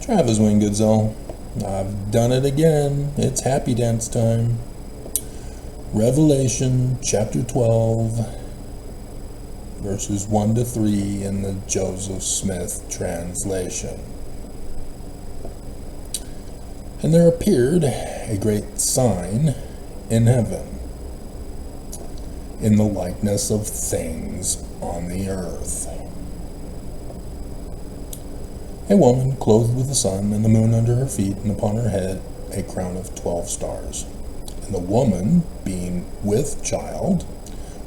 Travis Wingoodsell. I've done it again. It's happy dance time. Revelation chapter 12, verses 1 to 3 in the Joseph Smith translation. And there appeared a great sign in heaven, in the likeness of things on the earth. A woman clothed with the sun and the moon under her feet, and upon her head a crown of 12 stars. And the woman, being with child,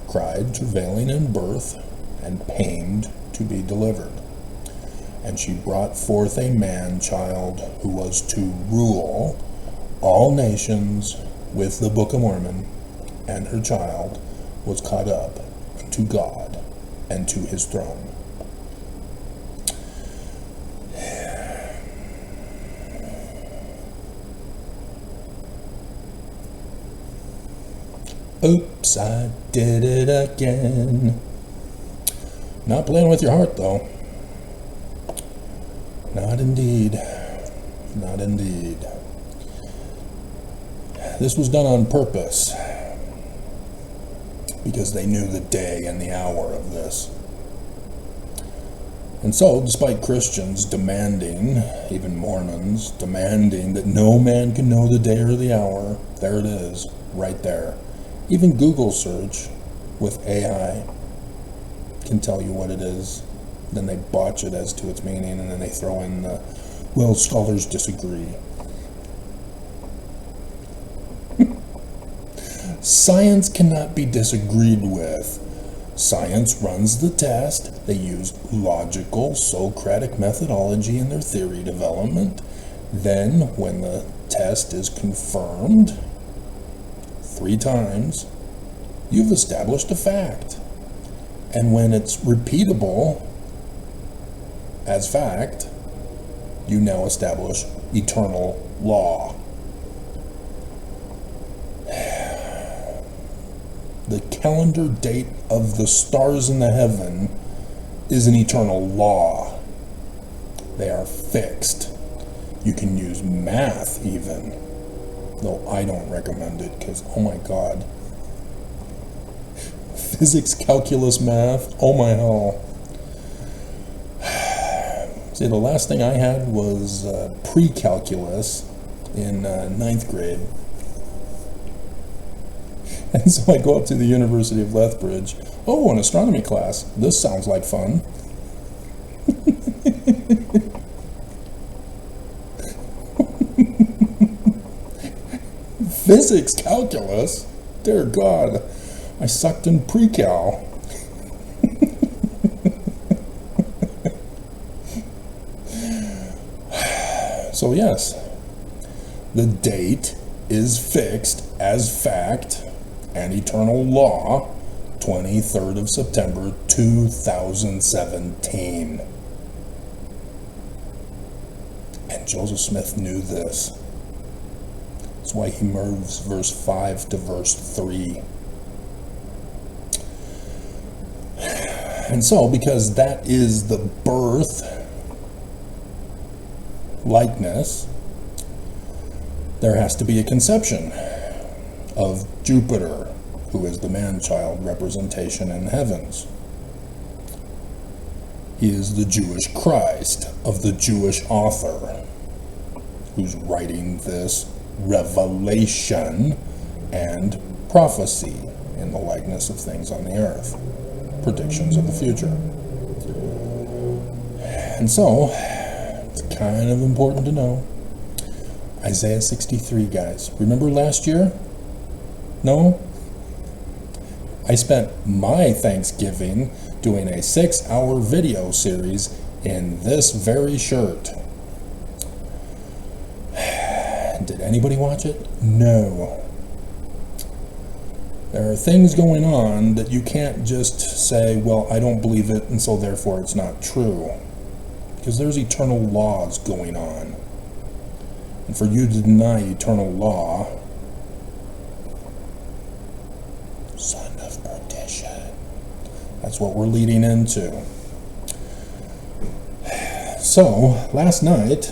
cried, travailing in birth, and pained to be delivered. And she brought forth a man-child who was to rule all nations with the Book of Mormon, and her child was caught up to God and to his throne. Oops, I did it again. Not playing with your heart, though. Not indeed. Not indeed. This was done on purpose, because they knew the day and the hour of this. And so, despite Christians demanding, even Mormons, demanding that no man can know the day or the hour, there it is, right there. Even Google search with AI can tell you what it is. Then they botch it as to its meaning, and then they throw in the, well, scholars disagree. Science cannot be disagreed with. Science runs the test. They use logical, Socratic methodology in their theory development. Then, when the test is confirmed 3 times, you've established a fact. And when it's repeatable as fact, you now establish eternal law. The calendar date of the stars in the heaven is an eternal law. They are fixed. You can use math even, though I don't recommend it because, oh my God. Physics, calculus, math, oh my hell. See, the last thing I had was pre-calculus in 9th grade. And so I go up to the University of Lethbridge. Oh, an astronomy class. This sounds like fun. Physics, calculus? Dear God, I sucked in pre-cal. So yes, the date is fixed as fact and eternal law, 23rd of September, 2017. And Joseph Smith knew this. That's why he moves verse 5 to verse 3. And so, because that is the birth likeness, there has to be a conception of Jupiter, who is the man-child representation in the heavens. He is the Jewish Christ of the Jewish author who's writing this revelation and prophecy in the likeness of things on the earth, predictions of the future. And so, it's kind of important to know. Isaiah 63, guys. Remember last year? No? I spent my Thanksgiving doing a 6-hour video series in this very shirt. Did anybody watch it? No. There are things going on that you can't just say, well, I don't believe it, and so therefore it's not true. Because there's eternal laws going on. And for you to deny eternal law, son of perdition. That's what we're leading into. So, last night,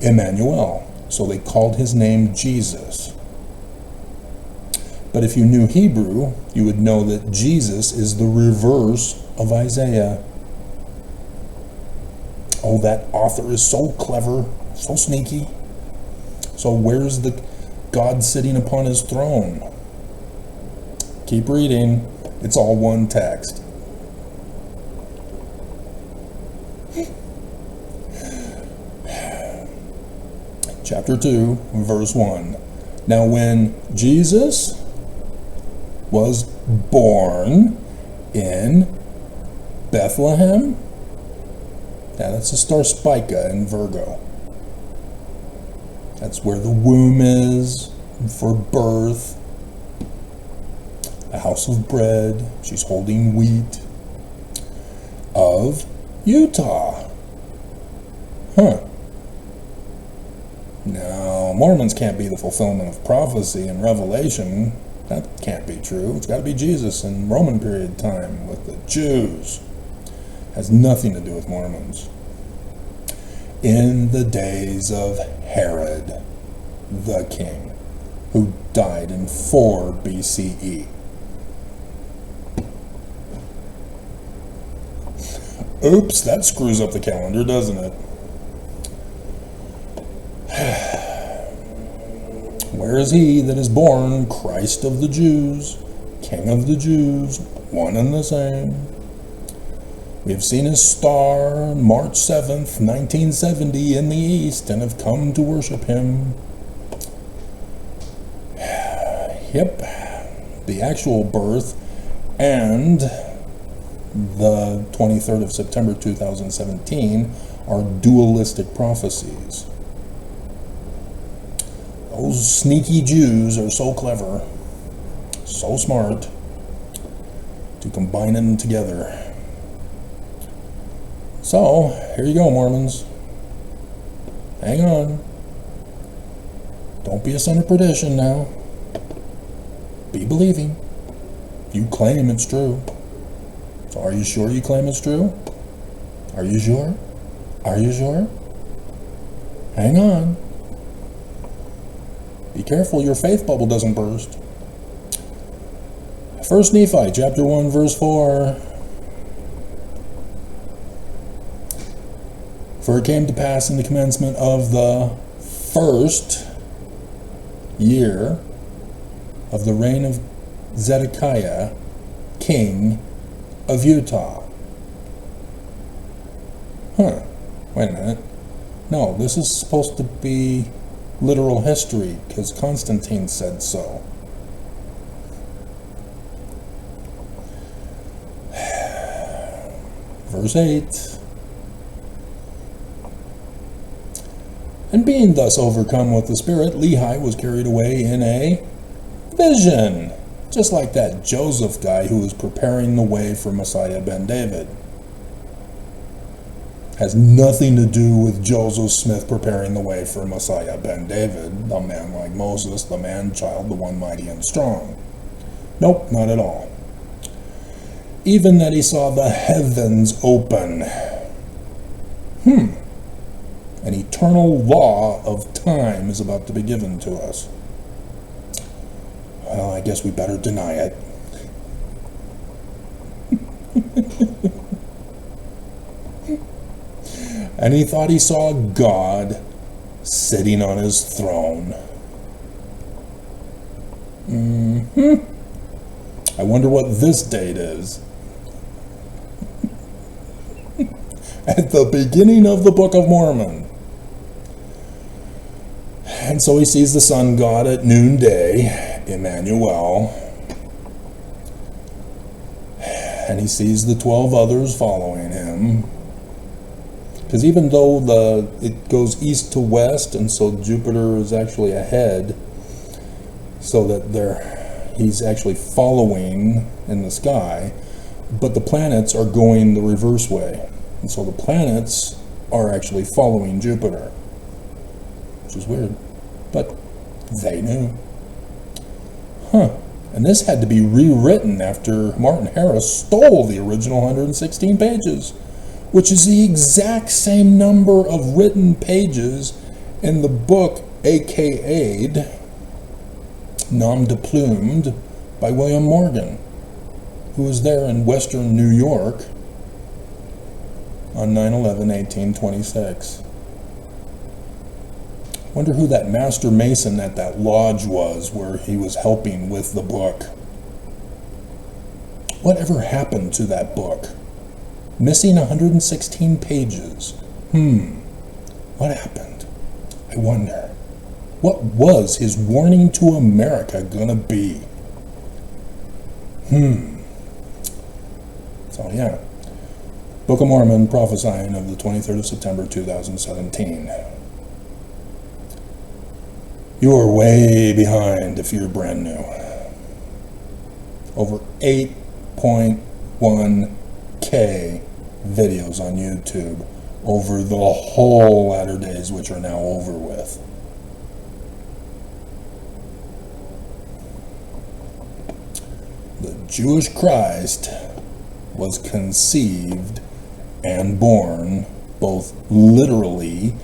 Emmanuel. So they called his name Jesus. But if you knew Hebrew, you would know that Jesus is the reverse of Isaiah. Oh, that author is so clever, so sneaky. So where's the God sitting upon his throne? Keep reading. It's all one text. Chapter 2, verse 1. Now when Jesus was born in Bethlehem, yeah, that's a star Spica in Virgo. That's where the womb is for birth. A house of bread. She's holding wheat. Of Utah. Huh. Now, Mormons can't be the fulfillment of prophecy and Revelation. That can't be true. It's got to be Jesus in Roman period time with the Jews. Has nothing to do with Mormons. In the days of Herod, the king, who died in 4 BCE. Oops, that screws up the calendar, doesn't it? Where is he that is born Christ of the Jews, King of the Jews, one and the same? We have seen his star on March 7th, 1970 in the east and have come to worship him. Yep, the actual birth and the 23rd of September 2017 are dualistic prophecies. Those sneaky Jews are so clever, so smart, to combine them together. So, here you go, Mormons. Hang on. Don't be a son of perdition now. Be believing. You claim it's true. So are you sure you claim it's true? Are you sure? Are you sure? Hang on. Be careful your faith bubble doesn't burst. 1 Nephi chapter 1 verse 4. For it came to pass in the commencement of the first year of the reign of Zedekiah, king of Utah. Wait a minute. No, this is supposed to be literal history, because Constantine said so. Verse 8. And being thus overcome with the Spirit, Lehi was carried away in a vision, just like that Joseph guy who was preparing the way for Messiah ben David. Has nothing to do with Joseph Smith preparing the way for Messiah ben David, the man like Moses, the man-child, the one mighty and strong. Nope, not at all. Even that he saw the heavens open. An eternal law of time is about to be given to us. Well, I guess we better deny it. And he thought he saw God sitting on his throne. I wonder what this date is. At the beginning of the Book of Mormon. And so he sees the sun god at noonday, Emmanuel. And he sees the 12 others following him. Because even though it goes east to west, and so Jupiter is actually ahead, so that he's actually following in the sky, but the planets are going the reverse way. And so the planets are actually following Jupiter, which is weird, but they knew. And this had to be rewritten after Martin Harris stole the original 116 pages, which is the exact same number of written pages In the book AKA'd, Nom de Plumed, by William Morgan, who was there in Western New York on 9/11/1826. Wonder who that master mason at that lodge was where he was helping with the book. Whatever happened to that book? Missing 116 pages. What happened? I wonder. What was his warning to America gonna be? So yeah. Book of Mormon, prophesying of the 23rd of September 2017. You are way behind if you're brand new. Over 8.1K videos on YouTube over the whole latter days, which are now over with. The Jewish Christ was conceived and born both literally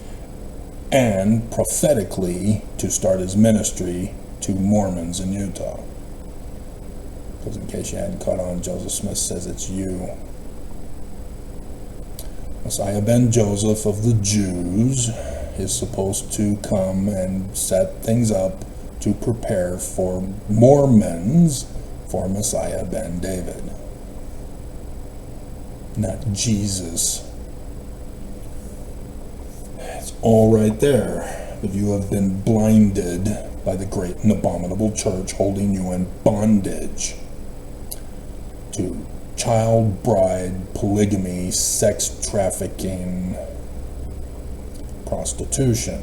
and prophetically to start his ministry to Mormons in Utah. Because in case you hadn't caught on, Joseph Smith says it's you. Messiah ben Joseph of the Jews is supposed to come and set things up to prepare for Mormons for Messiah ben David. Not Jesus. It's all right there, but you have been blinded by the great and abominable church holding you in bondage to child bride, polygamy, sex trafficking, prostitution,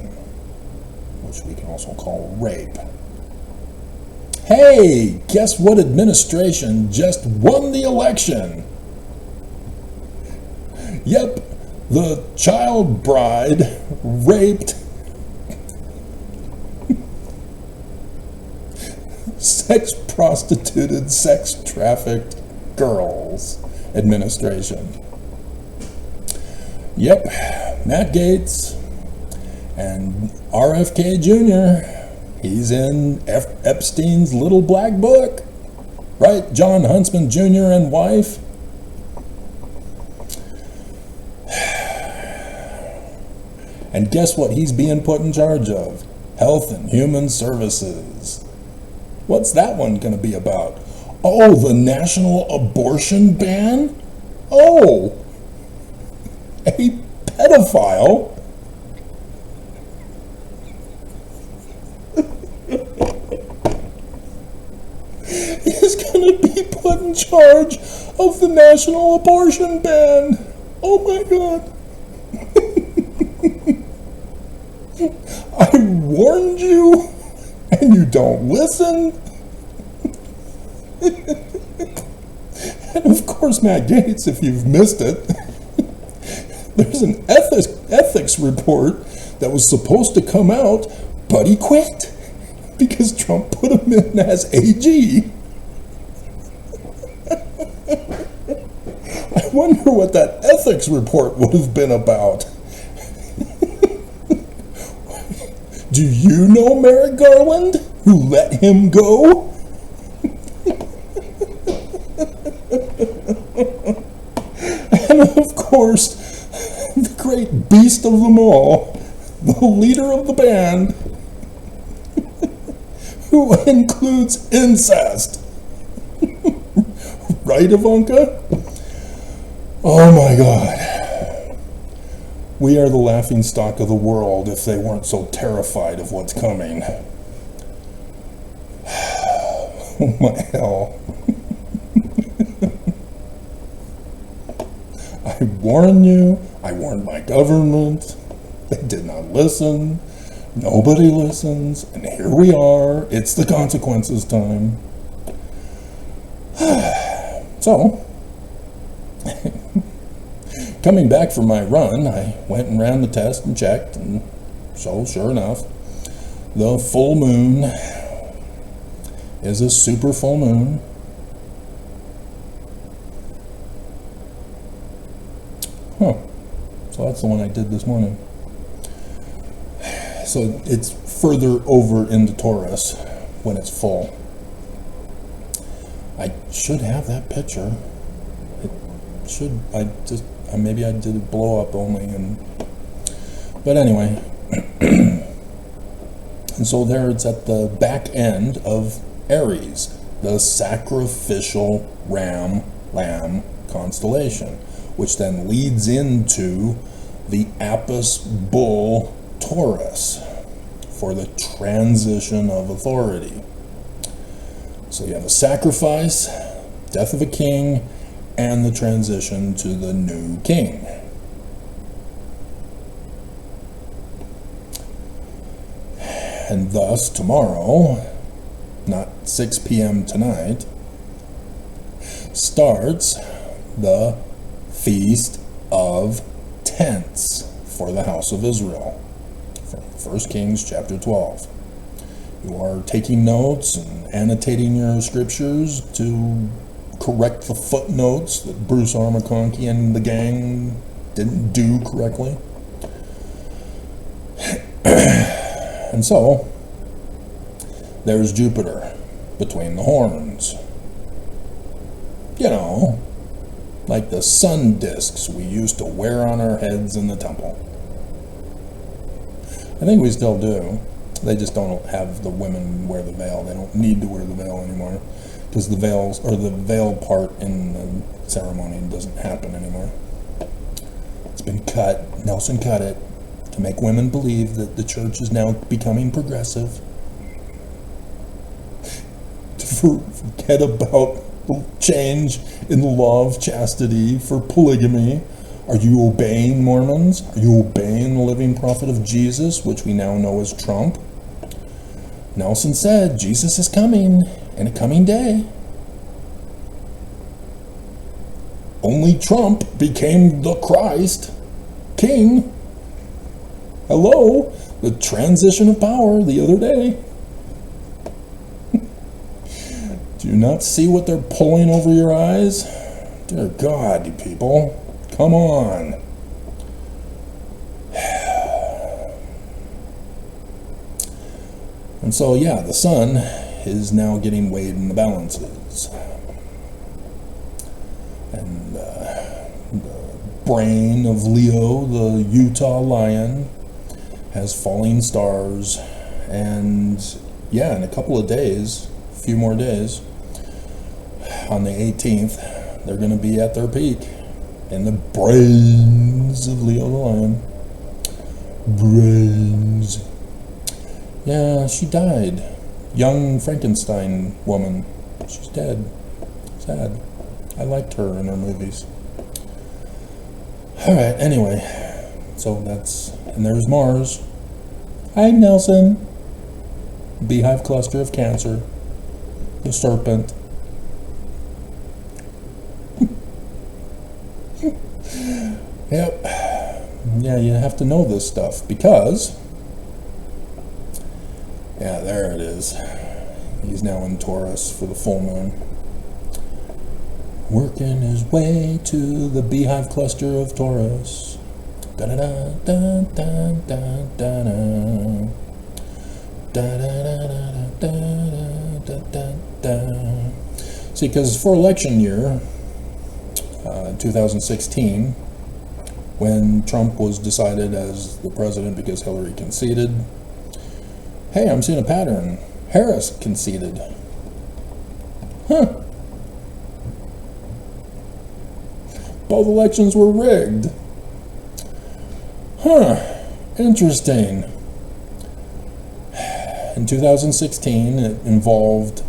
which we can also call rape. Hey, guess what administration just won the election? Yep, the child bride, raped, sex prostituted, sex trafficked girls administration. Yep, Matt Gaetz and RFK Jr., he's in Epstein's little black book, right? John Huntsman Jr. and wife. And guess what he's being put in charge of? Health and Human Services. What's that one going to be about? Oh, the national abortion ban? Oh, a pedophile is going to be put in charge of the national abortion ban. Oh my God. I warned you, and you don't listen. And of course, Matt Gaetz, if you've missed it, there's an ethics report that was supposed to come out, but he quit because Trump put him in as AG. I wonder what that ethics report would have been about. Do you know Merrick Garland, who let him go? And of course, the great beast of them all, the leader of the band, who includes incest. Right, Ivanka? Oh my God. We are the laughingstock of the world if they weren't so terrified of what's coming. Oh my hell. I warned you, I warned my government, they did not listen, nobody listens, and here we are, it's the consequences time. So, coming back from my run, I went and ran the test and checked, and so sure enough, the full moon is a super full moon. So that's the one I did this morning. So it's further over into Taurus when it's full. I should have that picture. It should. Maybe I did it blow up only, but anyway. And so there it's at the back end of Aries, the sacrificial lamb constellation, which then leads into the Apis bull Taurus for the transition of authority. So you have a sacrifice, death of a king, and the transition to the new king. And thus, tomorrow, not 6 p.m. tonight, starts the Feast of Tents for the house of Israel, from 1 Kings chapter 12. You are taking notes and annotating your scriptures to correct the footnotes that Bruce R. McConkie and the gang didn't do correctly. And so, there's Jupiter between the horns. You know, like the sun discs we used to wear on our heads in the temple. I think we still do. They just don't have the women wear the veil. They don't need to wear the veil anymore, because the veils, or the veil part in the ceremony, doesn't happen anymore. It's been cut. Nelson cut it to make women believe that the church is now becoming progressive. To forget about the change in the law of chastity for polygamy. Are you obeying Mormons? Are you obeying the living prophet of Jesus, which we now know as Trump? Nelson said Jesus is coming in a coming day. Only Trump became the Christ King. Hello, the transition of power the other day. Do you not see what they're pulling over your eyes? Dear God, you people, come on. And so, yeah, the sun is now getting weighed in the balances. And the brain of Leo, the Utah lion, has falling stars. And yeah, in a couple of days, a few more days, on the 18th, they're going to be at their peak in the brains of Leo the lion. Brains. Yeah, she died. Young Frankenstein woman. She's dead. Sad. I liked her in her movies. Alright, anyway. So and there's Mars. Hi, Nelson. Beehive cluster of Cancer. The serpent. Yep. Yeah, you have to know this stuff because... Yeah, there it is. He's now in Taurus for the full moon. Working his way to the beehive cluster of Taurus. Da da da da da da da da da da da da da da. See, because for election year, 2016, when Trump was decided as the president because Hillary conceded. Hey, I'm seeing a pattern. Harris conceded. Huh. Both elections were rigged. Huh. Interesting. In 2016, it involved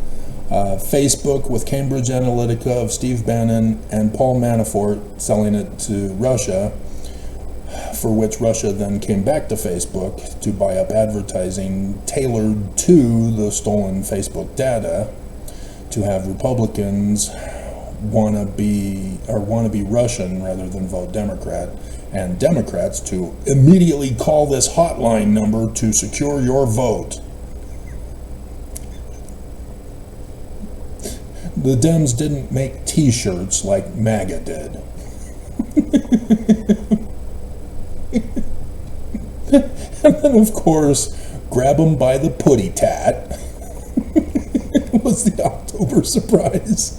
Facebook with Cambridge Analytica of Steve Bannon and Paul Manafort selling it to Russia, for which Russia then came back to Facebook to buy up advertising tailored to the stolen Facebook data to have Republicans want to be Russian rather than vote Democrat, and Democrats to immediately call this hotline number to secure your vote. The Dems didn't make t-shirts like MAGA did. And then, of course, grab him by the putty tat was the October surprise.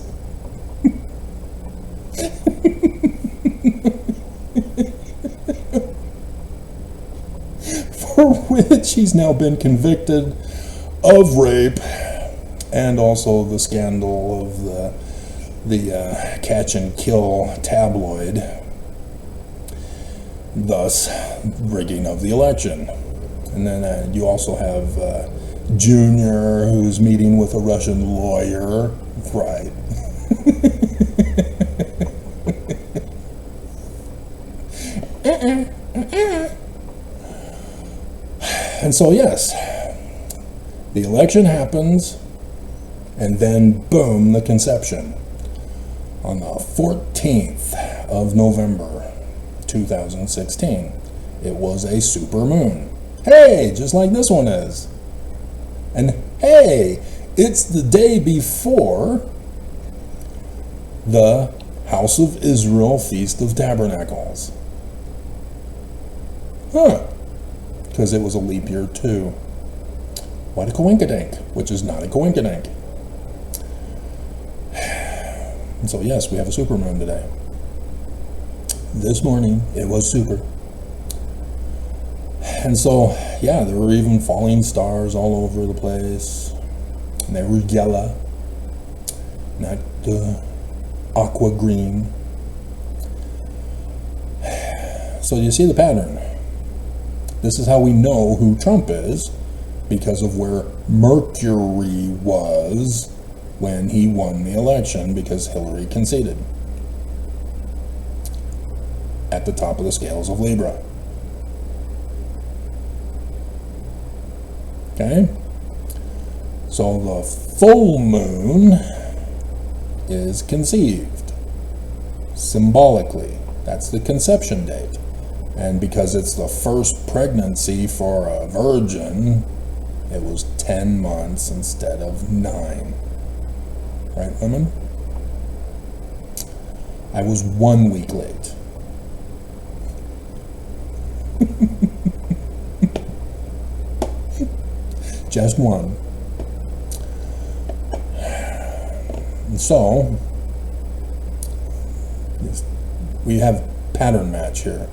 For which he's now been convicted of rape, and also the scandal of the catch and kill tabloid, thus rigging of the election. And then you also have Junior, who's meeting with a Russian lawyer, right? And so, yes, the election happens, and then boom, the conception. On the 14th of November 2016, it was a super moon. Hey, just like this one is. And hey, it's the day before the House of Israel Feast of Tabernacles. Huh. Because it was a leap year too. What a coinkydink, which is not a coinkydink. And so yes, we have a supermoon today. This morning, it was super. And so, yeah, there were even falling stars all over the place. And they were yellow, not aqua green. So you see the pattern. This is how we know who Trump is, because of where Mercury was when he won the election, because Hillary conceded. At the top of the scales of Libra. Okay? So the full moon is conceived. Symbolically. That's the conception date. And because it's the first pregnancy for a virgin, it was 10 months instead of 9. Right, women? I was 1 week late. Just one. And so, we have pattern match here.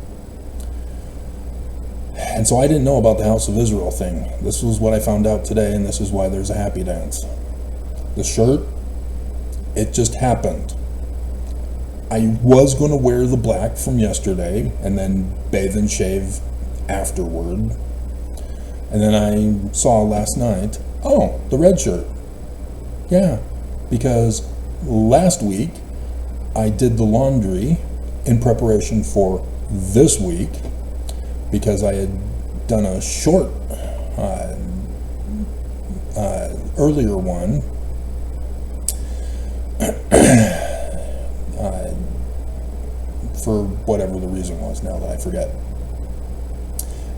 And so I didn't know about the House of Israel thing. This was what I found out today, and this is why there's a happy dance. The shirt, it just happened. I was going to wear the black from yesterday, and then bathe and shave afterward. And then I saw last night, oh, the red shirt. Yeah, because last week I did the laundry in preparation for this week, because I had done a short earlier one for whatever the reason was now that I forget.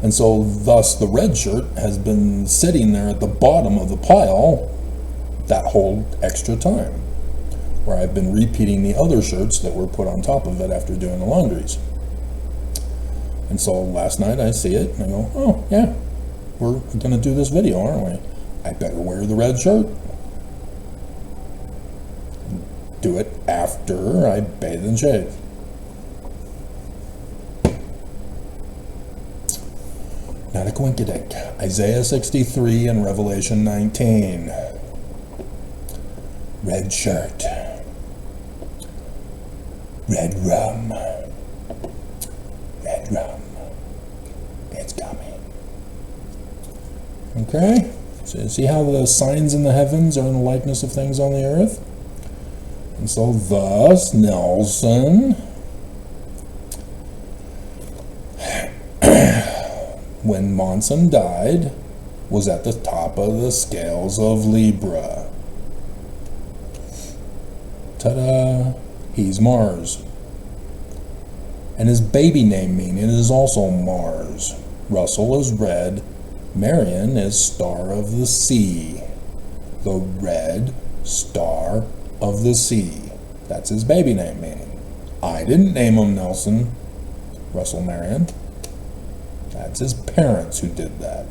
And so thus the red shirt has been sitting there at the bottom of the pile that whole extra time, where I've been repeating the other shirts that were put on top of it after doing the laundries. And so last night I see it and I go, oh yeah, we're going to do this video, aren't we? I better wear the red shirt. Do it after I bathe and shave. Not a coinkydink. Isaiah 63 and Revelation 19. Red shirt. Red rum. Red rum. It's coming. Okay? So you see how the signs in the heavens are in the likeness of things on the earth? And so thus, Nelson, when Monson died, was at the top of the scales of Libra. Ta-da! He's Mars. And his baby name meaning is also Mars. Russell is red. Marion is star of the sea. The red star of the sea. That's his baby name meaning. I didn't name him Nelson. Russell Marion. That's his parents who did that.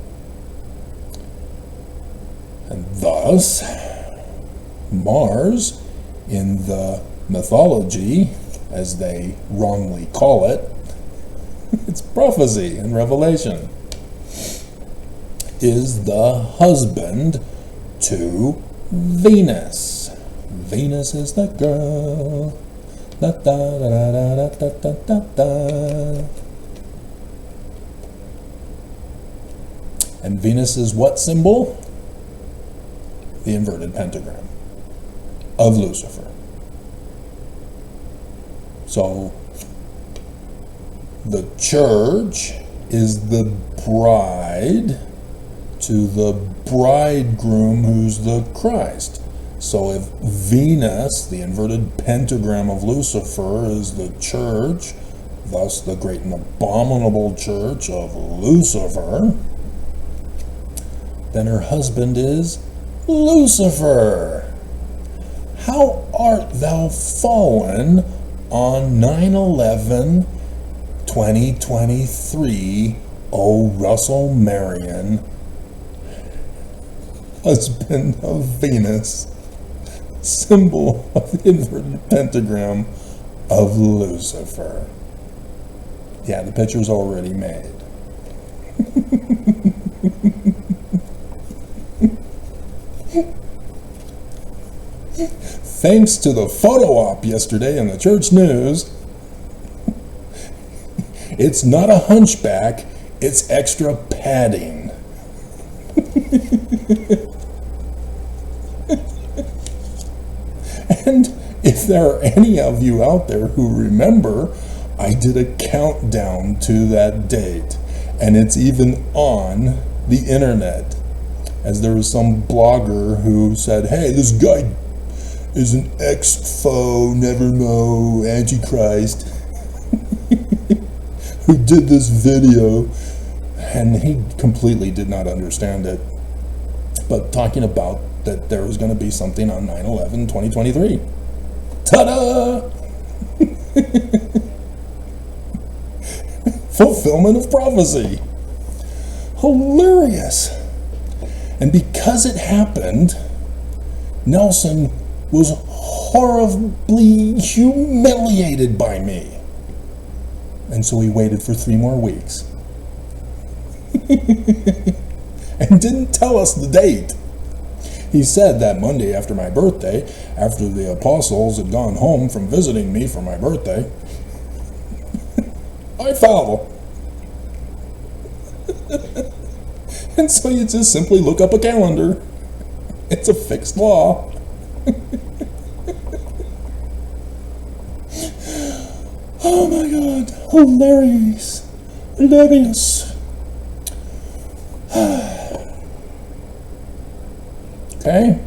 And thus, Mars, in the mythology, as they wrongly call it, it's prophecy and revelation, is the husband to Venus. Venus is the girl. Da, da, da, da, da, da, da, da. And Venus is what symbol? The inverted pentagram of Lucifer. So the church is the bride to the bridegroom, who's the Christ. So if Venus, the inverted pentagram of Lucifer, is the church, thus the great and abominable church of Lucifer, then her husband is Lucifer. How art thou fallen on 9/11/2023, O Russell Marion, husband of Venus, symbol of the inverted pentagram of Lucifer. Yeah, the picture's already made. Thanks to the photo op yesterday in the church news, it's not a hunchback, it's extra padding. And if there are any of you out there who remember, I did a countdown to that date, and it's even on the internet, as there was some blogger who said, hey, this guy is an ex-faux, never-know, antichrist who did this video, and he completely did not understand it, but talking about that there was going to be something on 9/11/2023. Ta-da! Fulfillment of prophecy. Hilarious. And because it happened, Nelson was horribly humiliated by me. And so he waited for 3 more weeks. And didn't tell us the date. He said that Monday after my birthday, after the apostles had gone home from visiting me for my birthday, I fell. And so you just simply look up a calendar. It's a fixed law. Oh my God, hilarious, hilarious. Okay.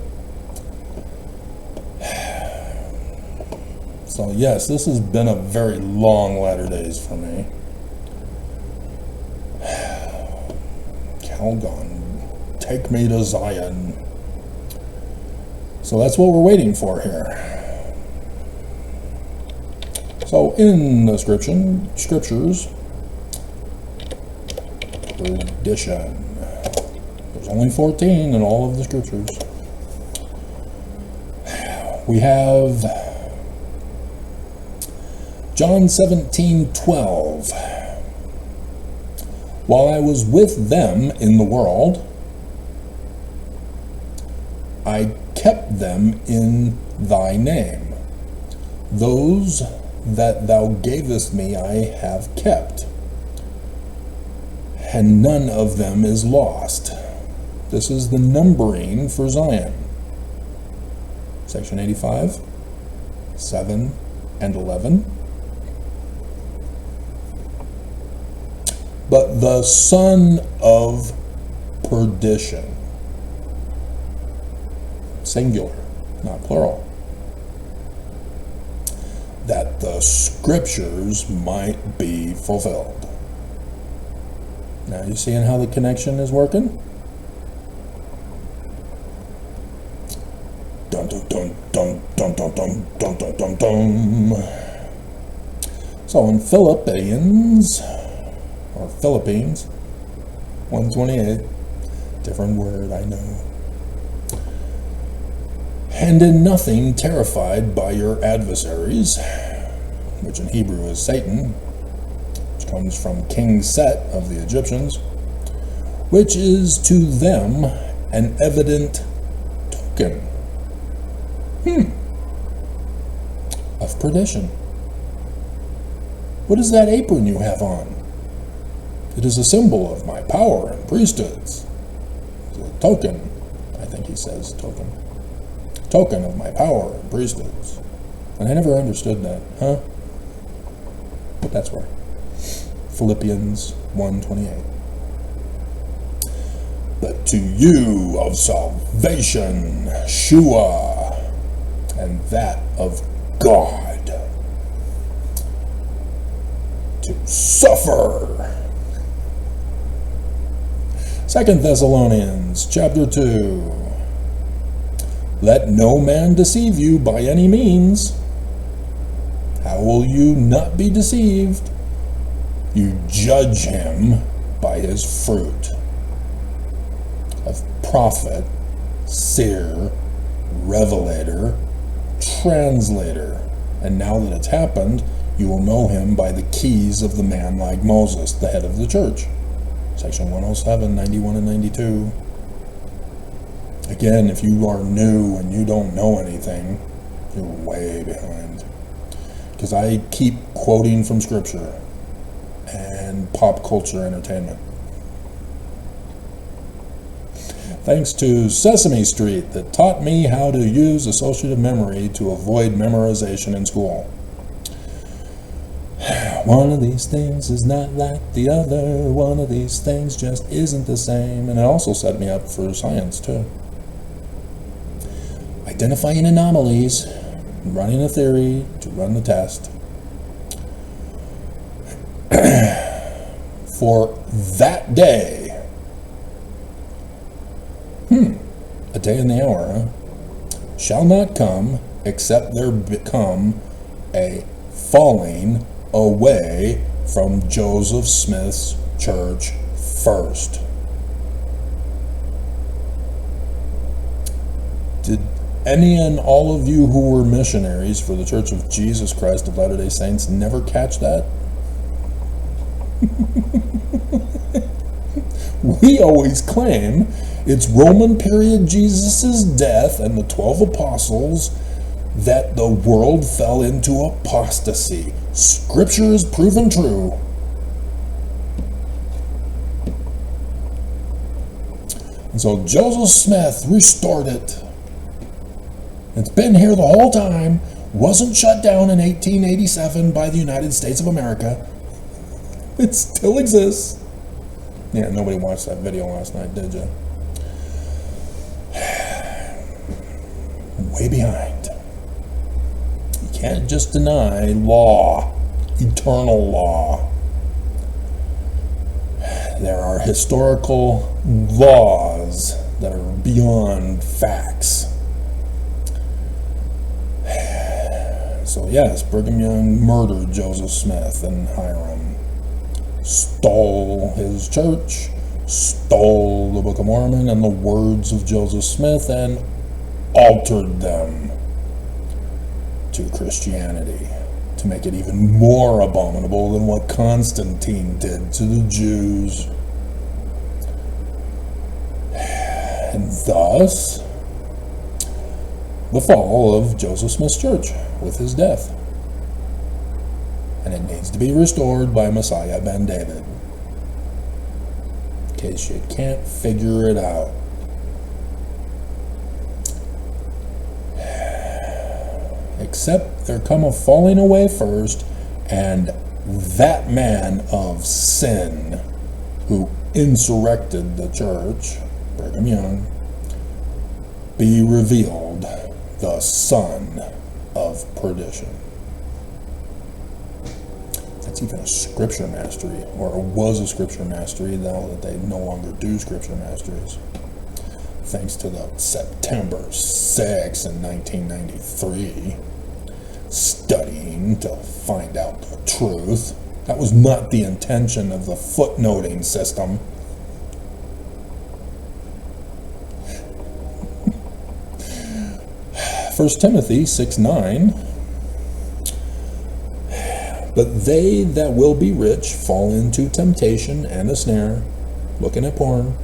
So yes, this has been a very long latter days for me. Calgon, take me to Zion. So that's what we're waiting for here. So in the scriptures, perdition. There's only 14 in all of the scriptures. We have John 17:12. While I was with them in the world, I kept them in thy name. Those that thou gavest me I have kept, and none of them is lost. This is the numbering for Zion. Section 85, 7 and 11. But the son of perdition, singular, not plural, that the scriptures might be fulfilled. Now you seeing how the connection is working? Dun dun dun dun dun dun dun dun dun dun. Dun. So in Philippians or Philippines 1:28. Different word, I know. And in nothing terrified by your adversaries, which in Hebrew is Satan, which comes from King Set of the Egyptians, which is to them an evident token of perdition. What is that apron you have on? It is a symbol of my power and priesthoods. It's a token, I think he says token. Token of my power and priesthoods. And I never understood that, huh? But that's where. Philippians 1:28. But to you of salvation, Shua, and that of God, to suffer. 2 Thessalonians chapter 2. Let no man deceive you by any means. How will you not be deceived? You judge him by his fruit. Of prophet, seer, revelator, translator. And now that it's happened, you will know him by the keys of the man like Moses, the head of the church. Section 107, 91 and 92. Again, if you are new and you don't know anything, you're way behind. Because I keep quoting from Scripture and pop culture entertainment. Thanks to Sesame Street that taught me how to use associative memory to avoid memorization in school. One of these things is not like the other. One of these things just isn't the same. And it also set me up for science, too. Identifying anomalies, running a theory to run the test. For that day, a day and the hour, huh? Shall not come except there become a falling away from Joseph Smith's church first. Did any and all of you who were missionaries for the Church of Jesus Christ of Latter-day Saints never catch that? We always claim it's Roman period Jesus' death and the 12 apostles that the world fell into apostasy. Scripture is proven true. And so Joseph Smith restored it. It's been here the whole time. Wasn't shut down in 1887 by the United States of America. It still exists. Yeah, nobody watched that video last night, did you? Way behind. You can't just deny law, eternal law. There are historical laws that are beyond facts. So yes, Brigham Young murdered Joseph Smith and Hiram, stole his church, stole the Book of Mormon and the words of Joseph Smith, and altered them to Christianity to make it even more abominable than what Constantine did to the Jews. And thus, the fall of Joseph Smith's church with his death. And it needs to be restored by Messiah ben David. In case you can't figure it out. Except there come a falling away first, and that man of sin who insurrected the church, Brigham Young, be revealed the son of perdition. That's even a scripture mastery, or was a scripture mastery, now that they no longer do scripture masteries. Thanks to the September 6 in 1993 studying to find out the truth. That was not the intention of the footnoting system. First Timothy 6:9. But they that will be rich fall into temptation and a snare, looking at porn,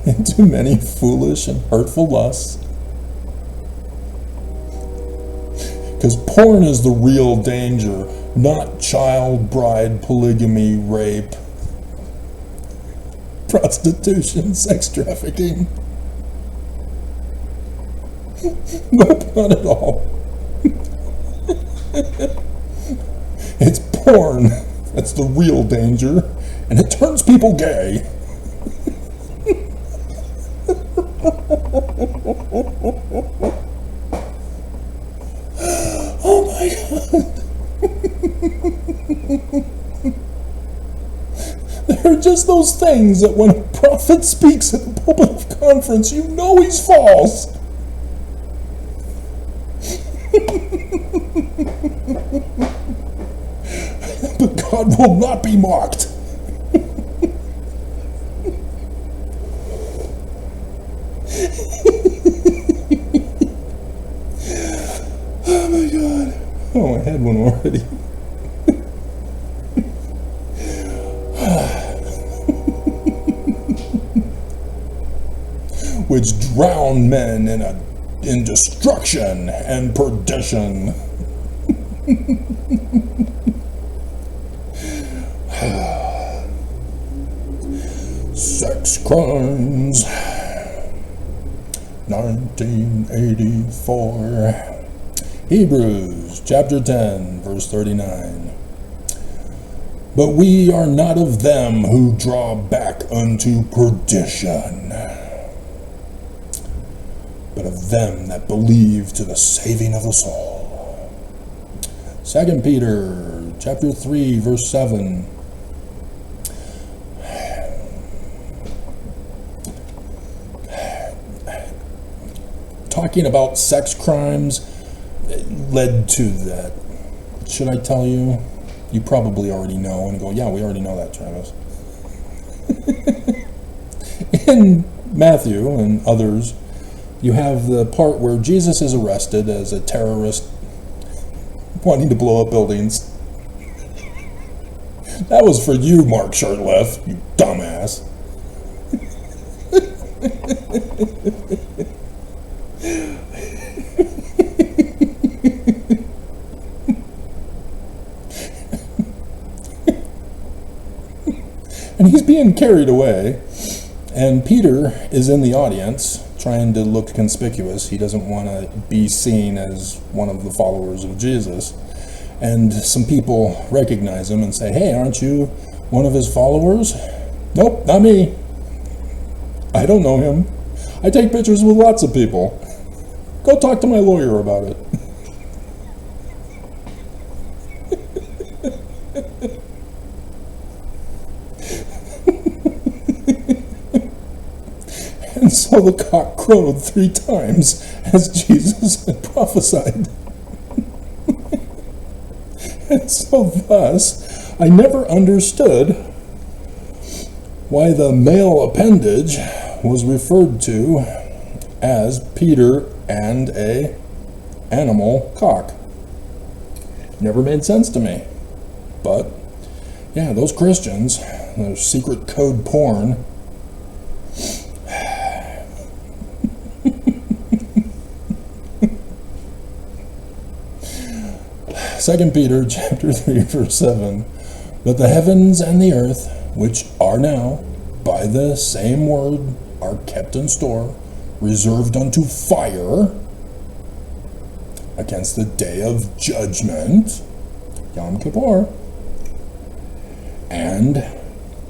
into many foolish and hurtful lusts. Because porn is the real danger, not child, bride, polygamy, rape, prostitution, sex trafficking. Nope, not at all. It's porn that's the real danger, and it turns people gay. Oh my God. There are just those things that when a prophet speaks at the pulpit of conference, you know he's false. But God will not be mocked. Oh my God. Oh, I had one already. Which drown men in destruction and perdition. Sex crimes. 1984. Hebrews chapter 10, verse 39. But we are not of them who draw back unto perdition, but of them that believe to the saving of the soul. 2 Peter chapter 3, verse 7. Talking about sex crimes led to that. Should I tell you? You probably already know. And go, yeah, we already know that, Travis. In Matthew and others, you have the part where Jesus is arrested as a terrorist wanting to blow up buildings. That was for you, Mark Shurtleff, you dumbass. And he's being carried away, and Peter is in the audience trying to look conspicuous. He doesn't want to be seen as one of the followers of Jesus. And some people recognize him and say, hey, aren't you one of his followers? Nope, not me. I don't know him. I take pictures with lots of people. Go talk to my lawyer about it. And so the cock crowed 3 times as Jesus had prophesied. And so thus, I never understood why the male appendage was referred to as Peter and a animal cock. Never made sense to me. But, yeah, those Christians, their secret code porn, 2 Peter chapter 3, verse 7, that the heavens and the earth, which are now, by the same word, are kept in store, reserved unto fire, against the day of judgment, Yom Kippur, and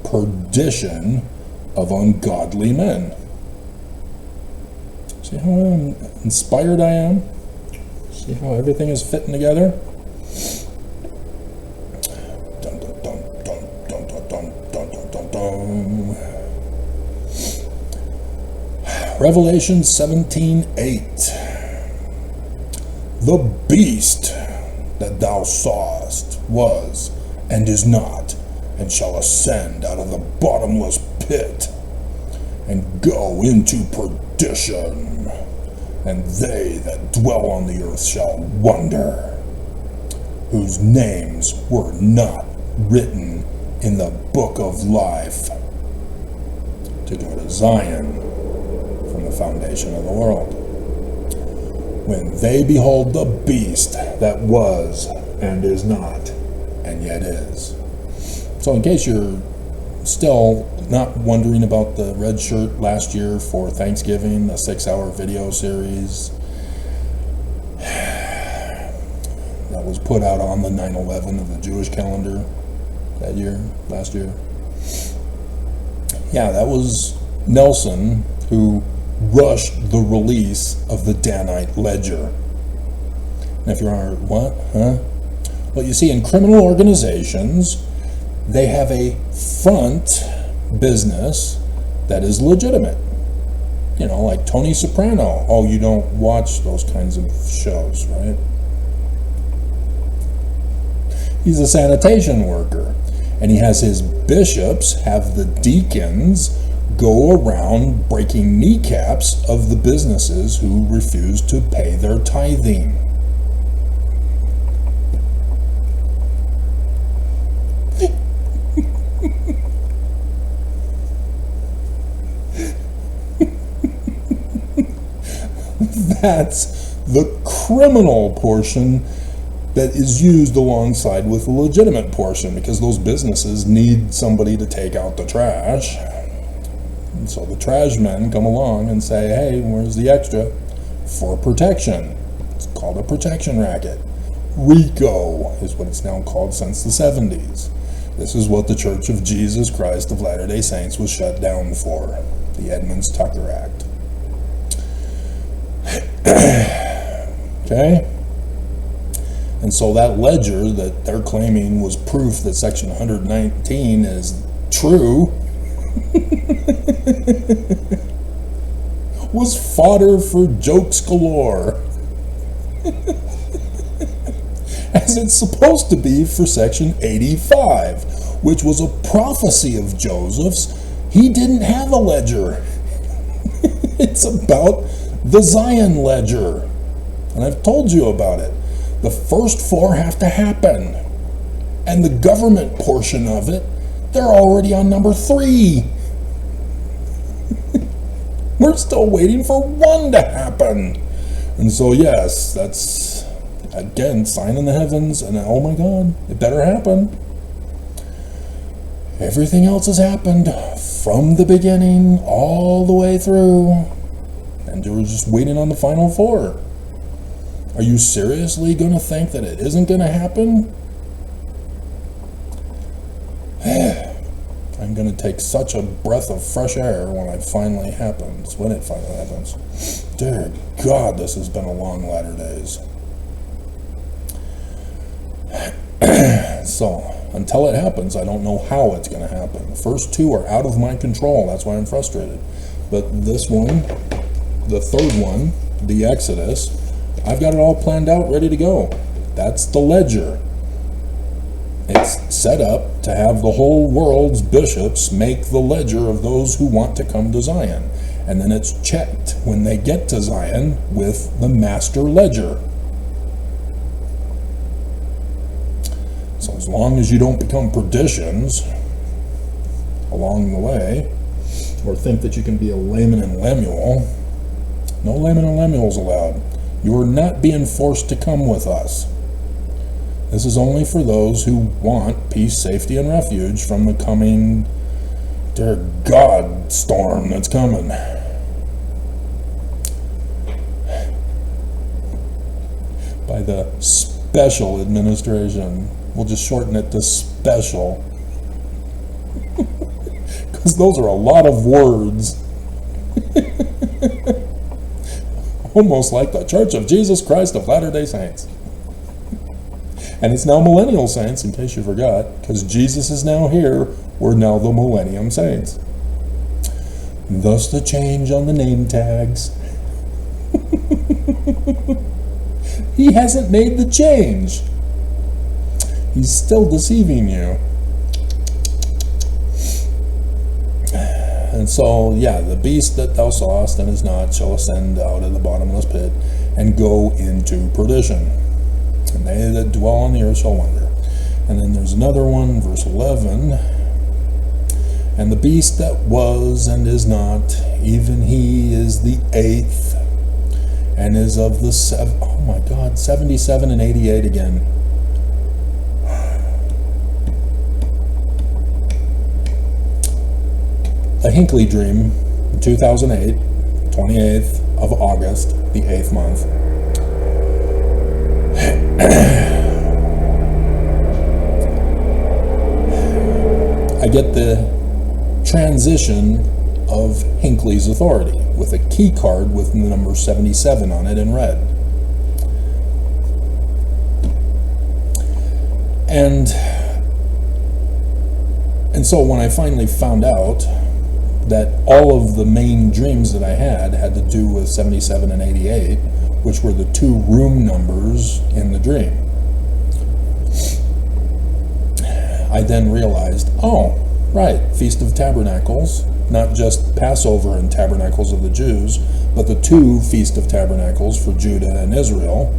perdition of ungodly men. See how inspired I am? See how everything is fitting together? Dun, dun, dun, dun, dun, dun, dun, dun, dun, dun. Revelation 17:8. The beast that thou sawest was and is not, and shall ascend out of the bottomless pit, and go into perdition, and they that dwell on the earth shall wonder, whose names were not written in the book of life, to go to Zion from the foundation of the world, when they behold the beast that was and is not, and yet is. So in case you're still not wondering about the red shirt last year for Thanksgiving, a 6-hour video series that was put out on the 9/11 of the Jewish calendar that year, last year. Yeah, that was Nelson who rushed the release of the Danite ledger. And if you're what? Huh? Well, you see, in criminal organizations, they have a front business that is legitimate. You know, like Tony Soprano. Oh, you don't watch those kinds of shows, right? He's a sanitation worker, and he has his bishops have the deacons go around breaking kneecaps of the businesses who refuse to pay their tithing. That's the criminal portion that is used alongside with the legitimate portion, because those businesses need somebody to take out the trash. And so the trash men come along and say, hey, where's the extra? For protection. It's called a protection racket. RICO is what it's now called since the 70s. This is what the Church of Jesus Christ of Latter-day Saints was shut down for, the Edmunds-Tucker Act. Okay? And so that ledger that they're claiming was proof that Section 119 is true was fodder for jokes galore. As it's supposed to be for Section 85, which was a prophecy of Joseph's. He didn't have a ledger. It's about the Zion ledger. And I've told you about it. The first 4 have to happen. And the government portion of it, they're already on number 3. We're still waiting for 1 to happen. And so yes, that's, again, sign in the heavens, and oh my God, it better happen. Everything else has happened from the beginning all the way through. And you're just waiting on the final 4. Are you seriously going to think that it isn't going to happen? I'm going to take such a breath of fresh air when it finally happens. Dear God, this has been a long latter days. So, until it happens, I don't know how it's going to happen. The first 2 are out of my control. That's why I'm frustrated. But this one, the third one, the Exodus, I've got it all planned out, ready to go. That's the ledger. It's set up to have the whole world's bishops make the ledger of those who want to come to Zion. And then it's checked when they get to Zion with the master ledger. So as long as you don't become perditions along the way, or think that you can be a layman and Lemuel, no layman and Lemuels allowed. You are not being forced to come with us. This is only for those who want peace, safety, and refuge from the coming, dear God, storm that's coming. By the special administration. We'll just shorten it to special. Because those are a lot of words. Almost like the Church of Jesus Christ of Latter-day Saints. And it's now Millennial Saints, in case you forgot, because Jesus is now here. We're now the Millennium Saints. Thus the change on the name tags. He hasn't made the change. He's still deceiving you. And so, yeah, the beast that thou sawest and is not shall ascend out of the bottomless pit and go into perdition. And they that dwell on the earth shall wonder. And then there's another one, verse 11. And the beast that was and is not, even he is the 8th, and is of the 77 and 88 again. A Hinckley dream, 2008, 28th of August, the 8th month. I get the transition of Hinckley's authority with a key card with the number 77 on it in red. And so when I finally found out that all of the main dreams that I had to do with 77 and 88, which were the 2 room numbers in the dream, I then realized, oh, right, Feast of Tabernacles, not just Passover and Tabernacles of the Jews, but the 2 Feast of Tabernacles for Judah and Israel,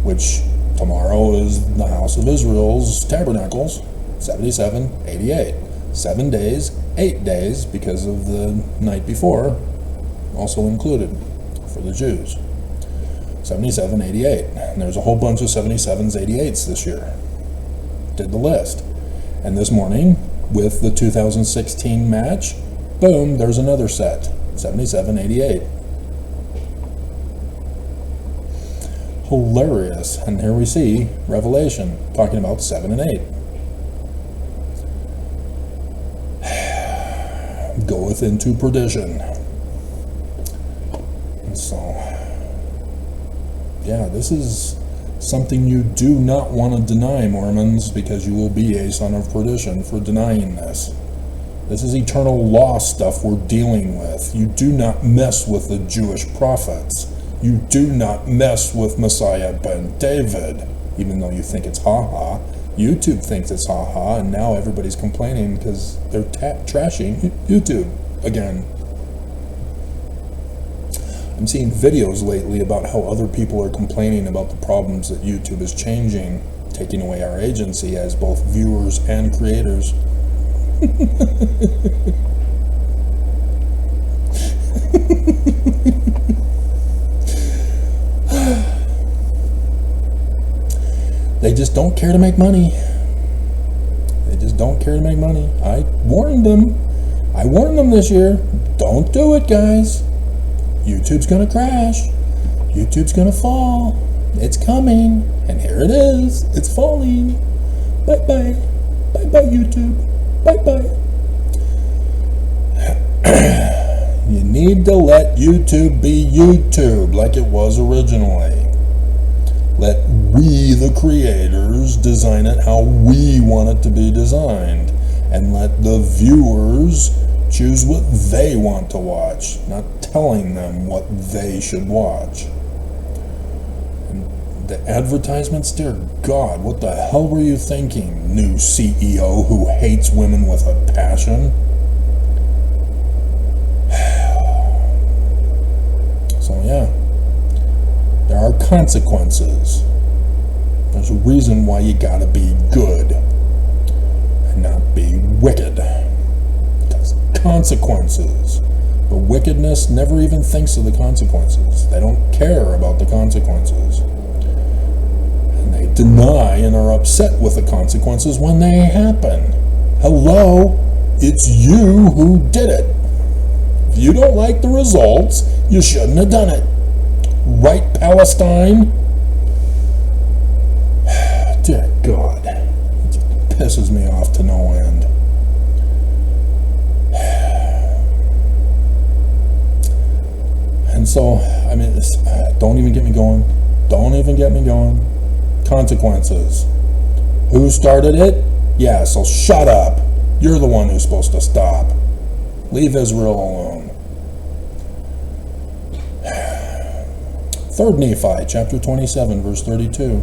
which tomorrow is the house of Israel's Tabernacles, 77, 88. 7 days, 8 days, because of the night before, also included for the Jews. 77, 88. And there's a whole bunch of 77s, 88s this year. Did the list. And this morning, with the 2016 match, boom, there's another set. 77, 88. Hilarious. And here we see Revelation talking about 7 and 8. Goeth into perdition. And so, yeah, this is something you do not want to deny, Mormons, because you will be a son of perdition for denying this. This is eternal law stuff we're dealing with. You do not mess with the Jewish prophets. You do not mess with Messiah ben David, even though you think it's ha-ha. YouTube thinks it's ha-ha, and now everybody's complaining because they're trashing YouTube again. I'm seeing videos lately about how other people are complaining about the problems that YouTube is changing, taking away our agency as both viewers and creators. They just don't care to make money. They just don't care to make money. I warned them. I warned them this year. Don't do it, guys. YouTube's gonna crash. YouTube's gonna fall. It's coming. And here it is. It's falling. Bye-bye. Bye-bye, YouTube. Bye-bye. You need to let YouTube be YouTube like it was originally. Let we, the creators, design it how we want it to be designed. And let the viewers choose what they want to watch, not telling them what they should watch. And the advertisements, dear God, what the hell were you thinking, new CEO who hates women with a passion? So yeah, there are consequences. There's a reason why you gotta be good and not be wicked. Because consequences. But wickedness never even thinks of the consequences. They don't care about the consequences. And they deny and are upset with the consequences when they happen. Hello, it's you who did it. If you don't like the results, you shouldn't have done it. Right, Palestine? Dear God, it just pisses me off to no end. And so, I mean, don't even get me going. Don't even get me going. Consequences. Who started it? Yeah, so shut up. You're the one who's supposed to stop. Leave Israel alone. 3 Nephi, chapter 27, verse 32.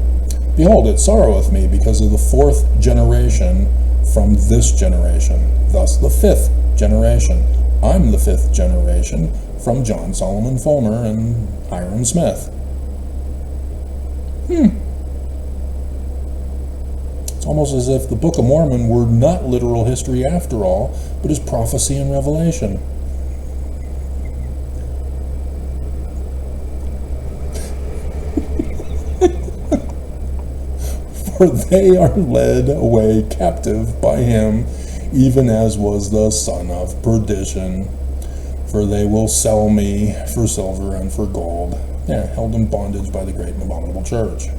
Behold, it sorroweth me because of the fourth generation from this generation, thus the fifth generation. I'm the fifth generation from John Solomon Fulmer and Hiram Smith. It's almost as if the Book of Mormon were not literal history after all, but is prophecy and revelation. For they are led away captive by him, even as was the son of perdition. For they will sell me for silver and for gold. Yeah, held in bondage by the great and abominable church.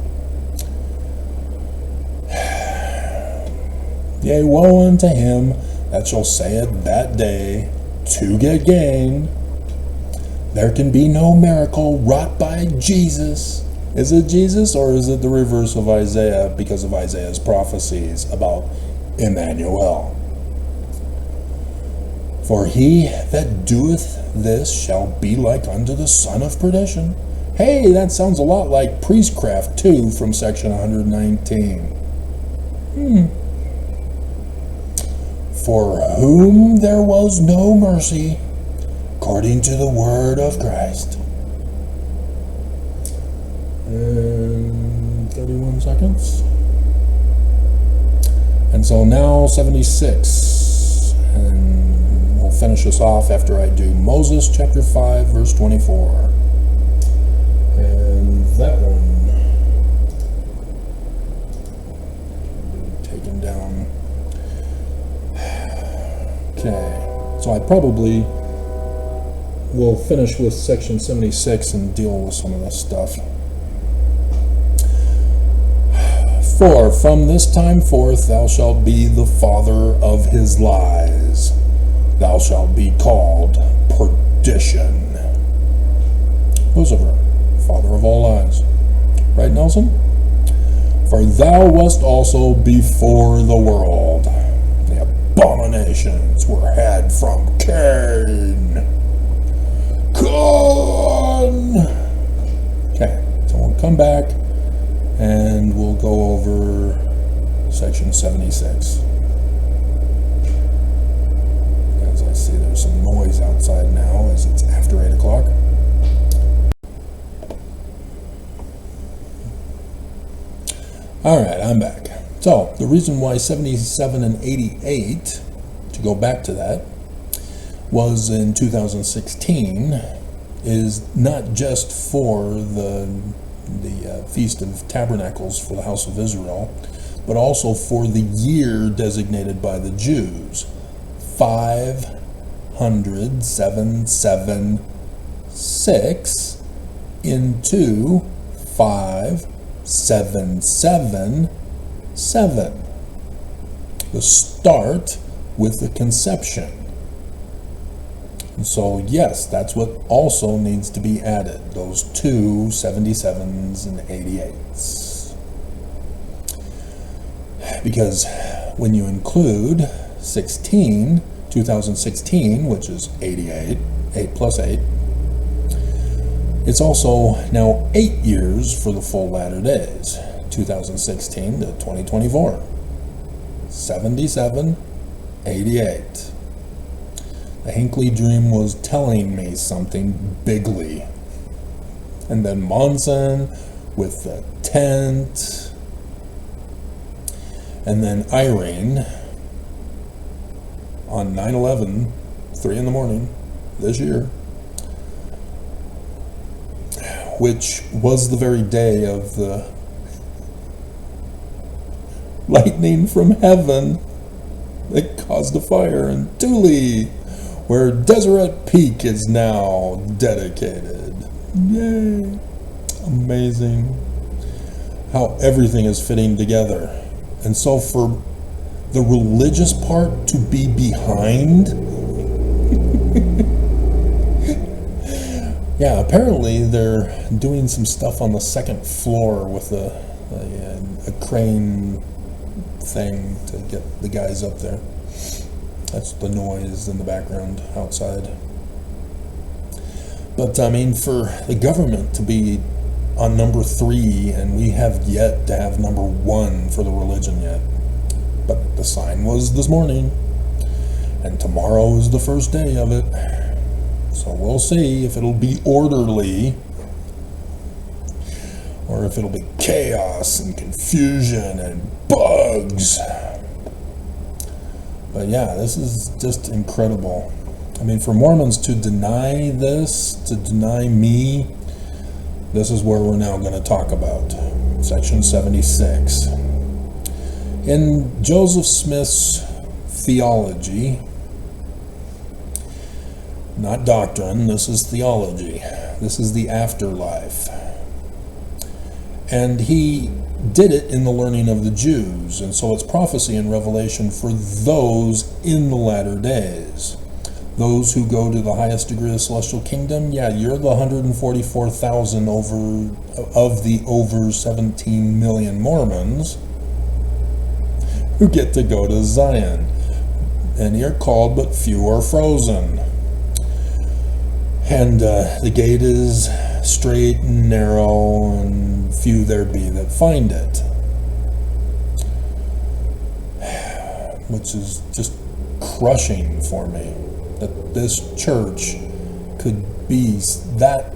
Yea, woe unto him that shall say it that day to get gain. There can be no miracle wrought by Jesus. Is it Jesus, or is it the reverse of Isaiah because of Isaiah's prophecies about Emmanuel? For he that doeth this shall be like unto the son of perdition. Hey, that sounds a lot like priestcraft 2 from section 119. For whom there was no mercy, according to the word of Christ. And 31 seconds. And so now 76. And we'll finish this off after I do Moses chapter 5, verse 24. And that one taken down. Okay, so I probably will finish with section 76 and deal with some of this stuff. For from this time forth thou shalt be the father of his lies. Thou shalt be called perdition. Lucifer, father of all lies. Right, Nelson? For thou wast also before the world. The abominations were had from Cain. Con! Okay, so we'll come back and we'll go over section 76. As I see there's some noise outside now as it's after 8 o'clock. Alright, I'm back. So, the reason why 77 and 88, to go back to that, was in 2016 is not just for the Feast of Tabernacles for the House of Israel, but also for the year designated by the Jews, 500,776 into 5777. The start with the conception. And so, yes, that's what also needs to be added, those two 77s and 88s. Because when you include 2016, which is 88, 8 plus 8, it's also now 8 years for the full latter days, 2016 to 2024. 77, 88. The Hinckley dream was telling me something bigly. And then Monson with the tent. And then Irene on 9/11, 3 in the morning this year, which was the very day of the lightning from heaven that caused a fire in Thule, where Deseret Peak is now dedicated. Yay! Amazing how everything is fitting together. And so for the religious part to be behind, yeah, apparently they're doing some stuff on the second floor with a crane thing to get the guys up there. That's the noise in the background outside. But I mean, for the government to be on number 3, and we have yet to have number 1 for the religion yet. But the sign was this morning, and tomorrow is the first day of it. So we'll see if it'll be orderly, or if it'll be chaos and confusion and bugs. But yeah, this is just incredible. I mean, for Mormons to deny this, to deny me, this is where we're now going to talk about. Section 76. In Joseph Smith's theology, not doctrine, this is theology. This is the afterlife. And he did it in the learning of the Jews, and so it's prophecy and revelation for those in the latter days. Those who go to the highest degree of the celestial kingdom, yeah, you're the 144,000 of the over 17 million Mormons who get to go to Zion. Many are called, but few are frozen. And the gate is straight and narrow, and few there be that find it. Which is just crushing for me, that this church could be that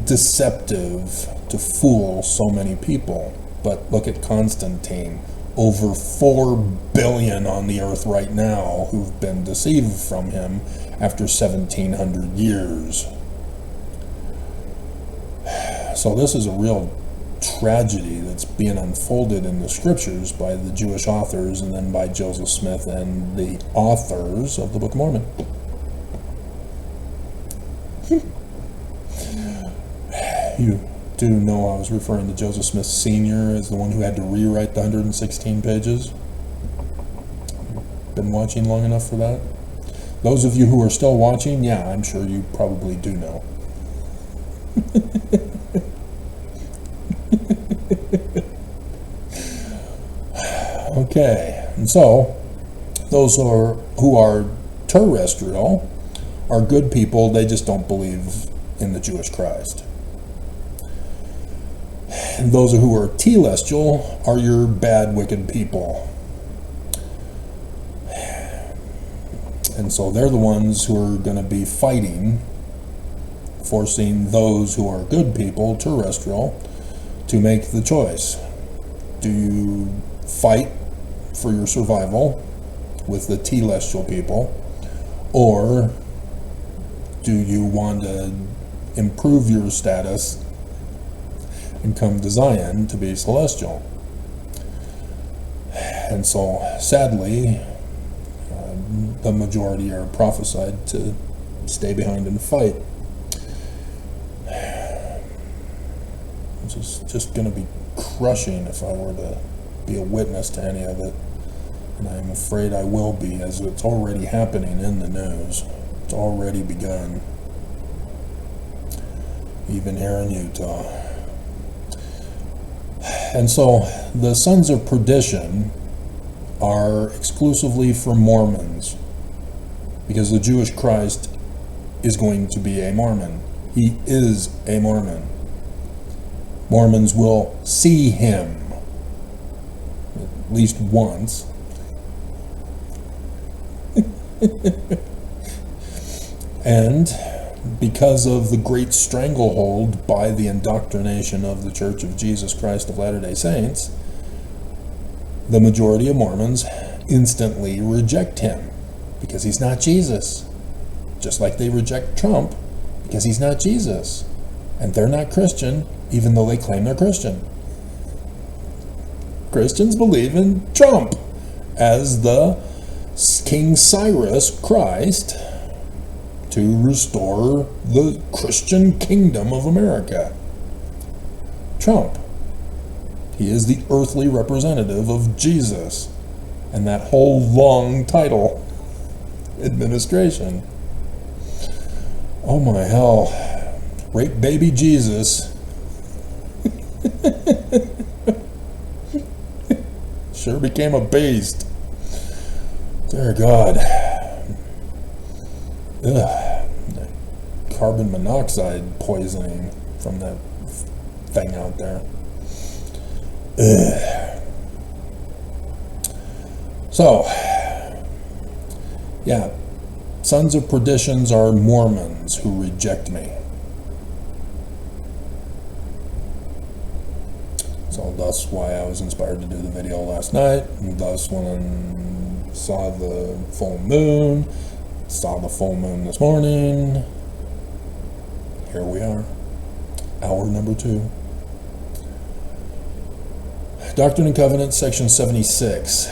deceptive to fool so many people. But look at Constantine. Over 4 billion on the earth right now who've been deceived from him after 1700 years. So this is a real tragedy that's being unfolded in the scriptures by the Jewish authors, and then by Joseph Smith and the authors of the Book of Mormon. You do know I was referring to Joseph Smith Sr. as the one who had to rewrite the 116 pages. Been watching long enough for that? Those of you who are still watching, yeah, I'm sure you probably do know. Okay, and so those who are terrestrial are good people. They just don't believe in the Jewish Christ. And those who are telestial are your bad, wicked people. And so they're the ones who are going to be fighting, forcing those who are good people, terrestrial, to make the choice. Do you fight for your survival with the telestial people, or do you want to improve your status and come to Zion to be celestial? And so sadly, the majority are prophesied to stay behind and fight. It's just going to be crushing if I were to be a witness to any of it. And I'm afraid I will be, as it's already happening in the news. It's already begun. Even here in Utah. And so the sons of perdition are exclusively for Mormons, because the Jewish Christ is going to be a Mormon. He is a Mormon. Mormons will see him at least once. And because of the great stranglehold by the indoctrination of the Church of Jesus Christ of Latter-day Saints, the majority of Mormons instantly reject him because he's not Jesus. Just like they reject Trump because he's not Jesus. And they're not Christian, even though they claim they're Christian. Christians believe in Trump as the King Cyrus Christ to restore the Christian kingdom of America. Trump. He is the earthly representative of Jesus and that whole long title, administration. Oh my hell. Rape baby Jesus. Sure became a beast. Dear God. Ugh. Carbon monoxide poisoning from that thing out there. Ugh. So, yeah, sons of perditions are Mormons who reject me. So thus why I was inspired to do the video last night, and thus when I saw the full moon, this morning, here we are, hour number 2. Doctrine and Covenants, section 76.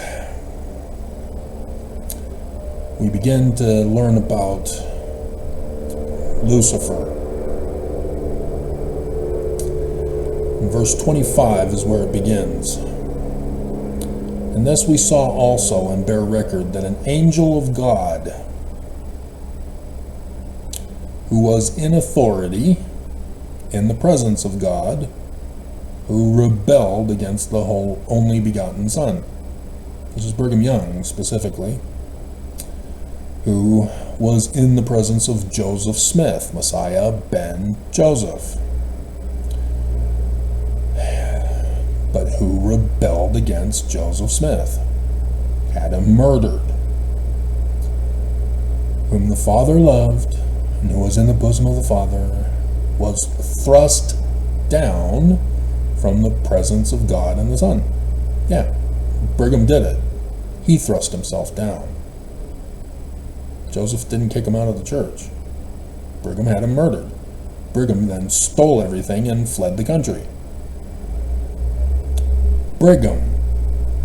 We begin to learn about Lucifer. And verse 25 is where it begins. And this we saw also and bear record that an angel of God, who was in authority in the presence of God, who rebelled against the whole only begotten Son. This is Brigham Young specifically, who was in the presence of Joseph Smith, Messiah ben Joseph, but who rebelled against Joseph Smith, had him murdered, whom the Father loved, and who was in the bosom of the Father, was thrust down from the presence of God and the Son. Yeah, Brigham did it. He thrust himself down. Joseph didn't kick him out of the church. Brigham had him murdered. Brigham then stole everything and fled the country. Brigham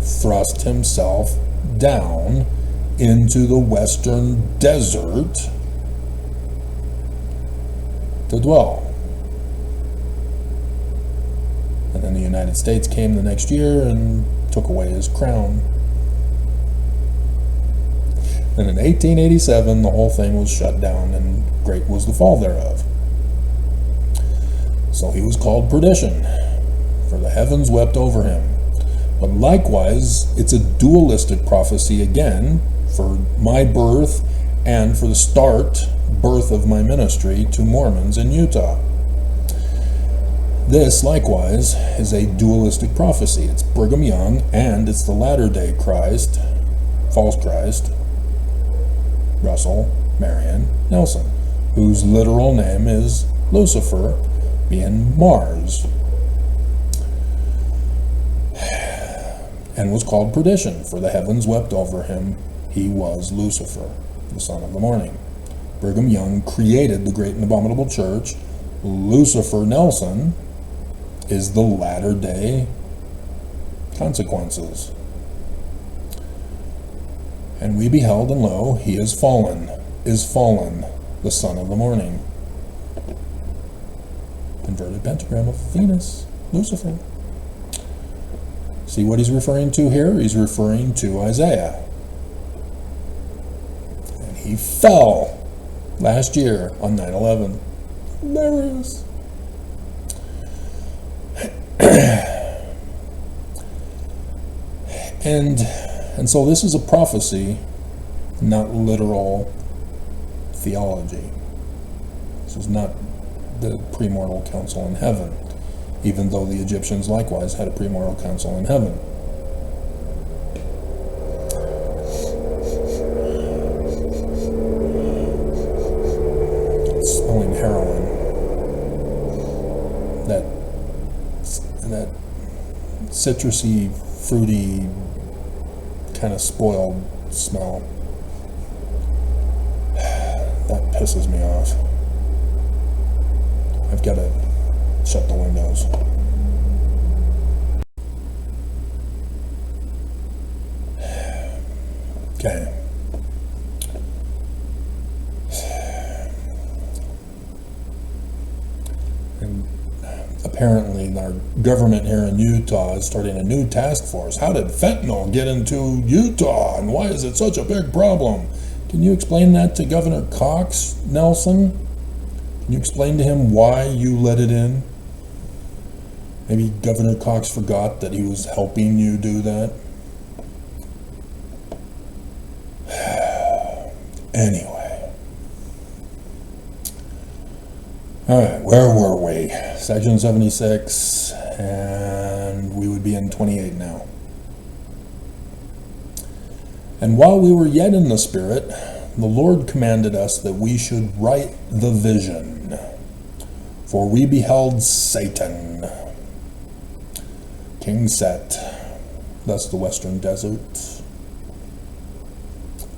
thrust himself down into the western desert to dwell. And then the United States came the next year and took away his crown. And in 1887, the whole thing was shut down, and great was the fall thereof. So he was called Perdition, for the heavens wept over him. But likewise, it's a dualistic prophecy again for my birth and for the birth of my ministry to Mormons in Utah. This, likewise, is a dualistic prophecy. It's Brigham Young, and it's the latter-day Christ, false Christ, Russell Marion Nelson, whose literal name is Lucifer, being Mars, and was called Perdition, for the heavens wept over him. He was Lucifer, the son of the morning. Brigham Young created the great and abominable church. Lucifer Nelson is the latter-day consequences. And we beheld, and lo, he is fallen, the son of the morning. Inverted pentagram of Venus, Lucifer. See what he's referring to here? He's referring to Isaiah. And he fell last year on 9/11. Hilarious. And so this is a prophecy, not literal theology. This is not the premortal council in heaven, even though the Egyptians likewise had a premortal council in heaven. Smelling heroin. That citrusy, fruity, kind of spoiled smell. That pisses me off. I've got to shut the windows. Okay. And apparently our government here in Utah is starting a new task force. How did fentanyl get into Utah, and why is it such a big problem? Can you explain that to Governor Cox, Nelson? Can you explain to him why you let it in? Maybe Governor Cox forgot that he was helping you do that. Anyway. All right, where were we? section 76, and we would be in 28 now. And while we were yet in the Spirit, the Lord commanded us that we should write the vision. For we beheld Satan, King Set, thus the western desert.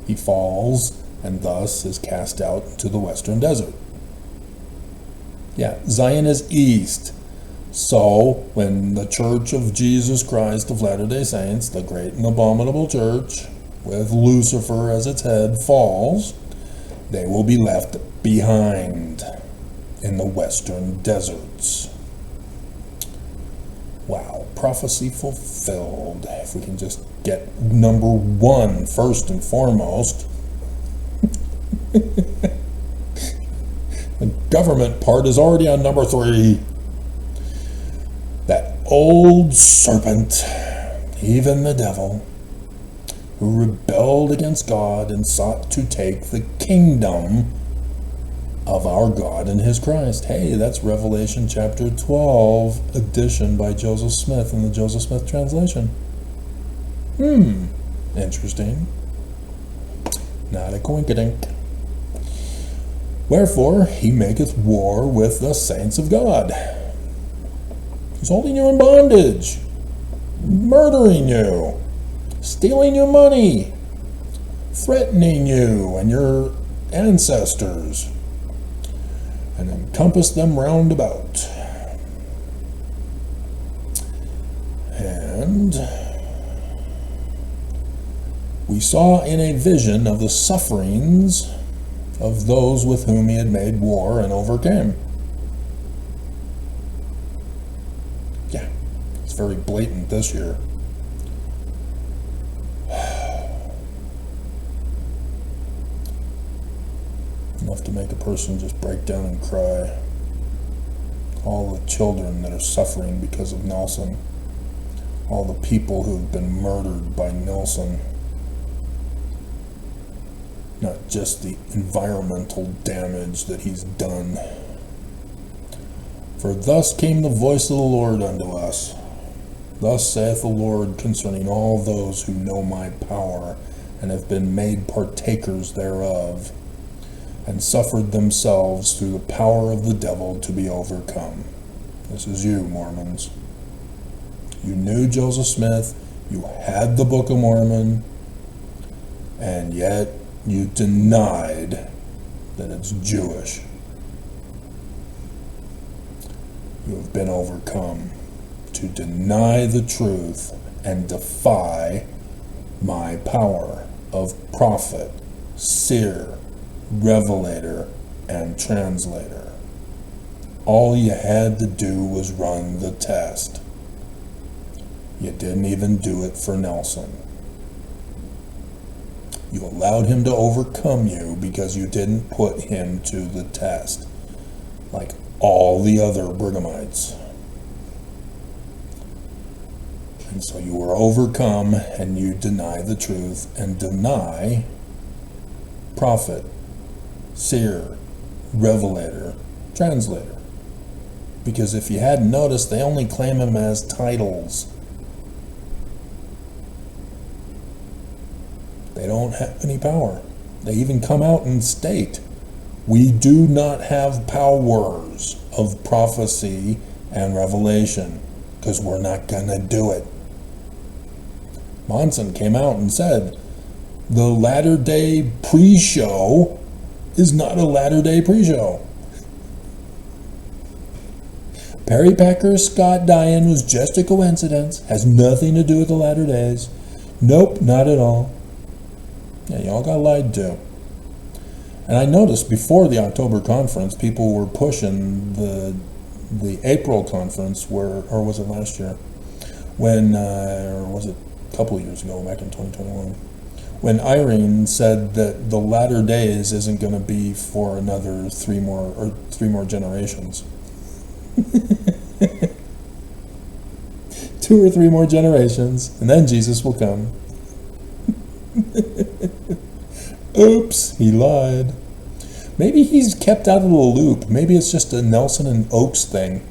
He falls, and thus is cast out to the western desert. Yeah, Zion is east. So, when the Church of Jesus Christ of Latter-day Saints, the great and abominable church, with Lucifer as its head, falls, they will be left behind in the western deserts. Wow, prophecy fulfilled. If we can just get number one first and foremost. The government part is already on number 3. That old serpent, even the devil, who rebelled against God and sought to take the kingdom of our God and his Christ. Hey, that's Revelation chapter 12, edition by Joseph Smith in the Joseph Smith translation. Interesting. Not a coinkydink. Wherefore he maketh war with the saints of God. He's holding you in bondage, murdering you, stealing your money, threatening you and your ancestors, and encompass them round about. And we saw in a vision of the sufferings of those with whom he had made war and overcame. Yeah, it's very blatant this year. Enough to make a person just break down and cry. All the children that are suffering because of Nelson. All the people who've been murdered by Nelson. Not just the environmental damage that he's done. For thus came the voice of the Lord unto us. Thus saith the Lord concerning all those who know my power, and have been made partakers thereof, and suffered themselves through the power of the devil to be overcome. This is you, Mormons. You knew Joseph Smith, you had the Book of Mormon, and yet you denied that it's Jewish. You have been overcome to deny the truth and defy my power of prophet, seer, revelator, and translator. All you had to do was run the test. You didn't even do it for Nelson. You allowed him to overcome you because you didn't put him to the test, like all the other Brighamites. And so you were overcome, and you deny the truth and deny prophet, seer, revelator, translator. Because if you hadn't noticed, they only claim him as titles. They don't have any power. They even come out and state, we do not have powers of prophecy and revelation, because we're not going to do it. Monson came out and said, the Latter-day pre-show is not a Latter-day pre-show. Perry Packer Scott dying was just a coincidence, has nothing to do with the Latter Days. Nope, not at all. Yeah, y'all got lied to. And I noticed before the October conference, people were pushing the April conference, or was it last year? When, or was it a couple of years ago, back in 2021, when Irene said that the Latter Days isn't going to be for another three more generations. 2 or 3 more generations, and then Jesus will come. Oops, he lied. Maybe he's kept out of the loop. Maybe it's just a Nelson and Oakes thing.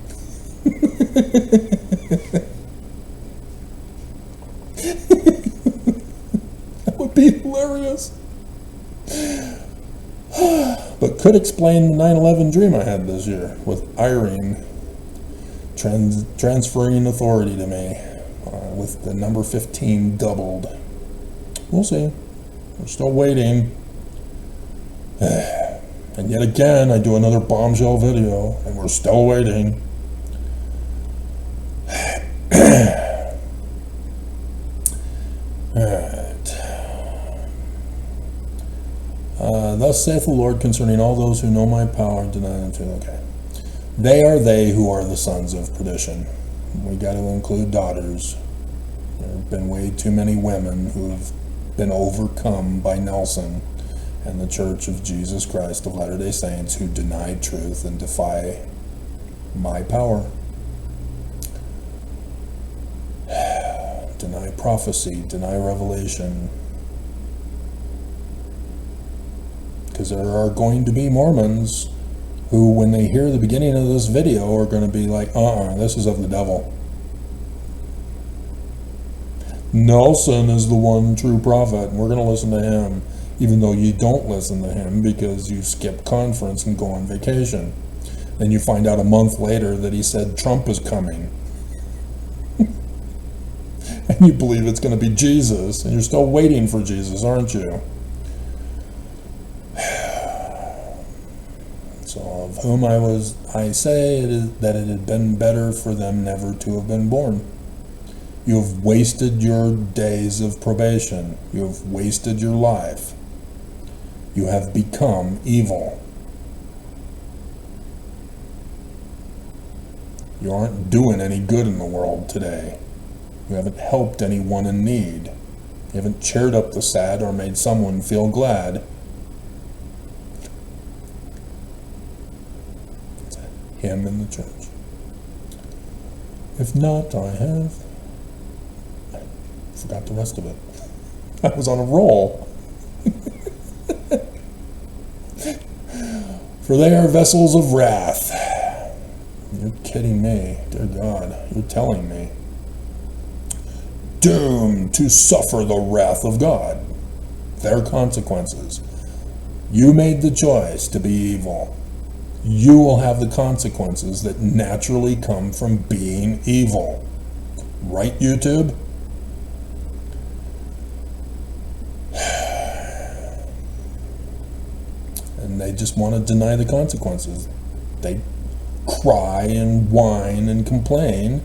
That would be hilarious. But could explain the 9/11 dream I had this year with Irene transferring authority to me with the number 15 doubled. We'll see. We're still waiting. And yet again, I do another bombshell video, and we're still waiting. Thus saith the Lord concerning all those who know my power, deny them to. Okay. They who are the sons of perdition. We got to include daughters. There have been way too many women who have been overcome by Nelson and the Church of Jesus Christ of Latter-day Saints who deny truth and defy my power. Deny prophecy, deny revelation. Because there are going to be Mormons who, when they hear the beginning of this video, are going to be like, this is of the devil. Nelson is the one true prophet, and we're going to listen to him, even though you don't listen to him because you skip conference and go on vacation. Then you find out a month later that he said Trump is coming. And you believe it's going to be Jesus, and you're still waiting for Jesus, aren't you? So of whom I say that it had been better for them never to have been born. You have wasted your days of probation. You have wasted your life. You have become evil. You aren't doing any good in the world today. You haven't helped anyone in need. You haven't cheered up the sad or made someone feel glad. It's him in the church. If not, I have. I forgot the rest of it. I was on a roll. For they are vessels of wrath. You're kidding me, dear God. You're telling me. Doomed to suffer the wrath of God. Their consequences. You made the choice to be evil. You will have the consequences that naturally come from being evil. Right, YouTube? And they just want to deny the consequences. They cry and whine and complain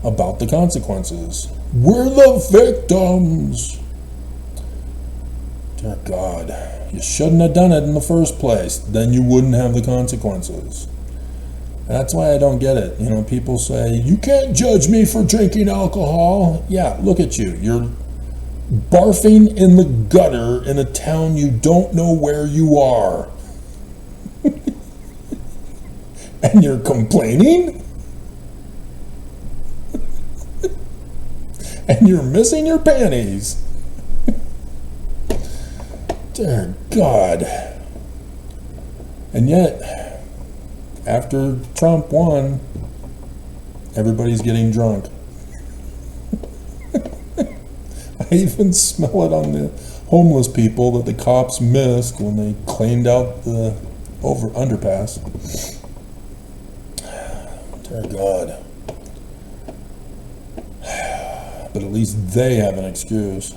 about the consequences. We're the victims. Dear God, you shouldn't have done it in the first place. Then you wouldn't have the consequences. That's why I don't get it. You know, people say, you can't judge me for drinking alcohol. Yeah, look at you. You're barfing in the gutter in a town you don't know where you are. And you're complaining? And you're missing your panties. Dear God. And yet, after Trump won, everybody's getting drunk. I even smell it on the homeless people that the cops missed when they cleaned out the underpass. Dear God. But at least they have an excuse.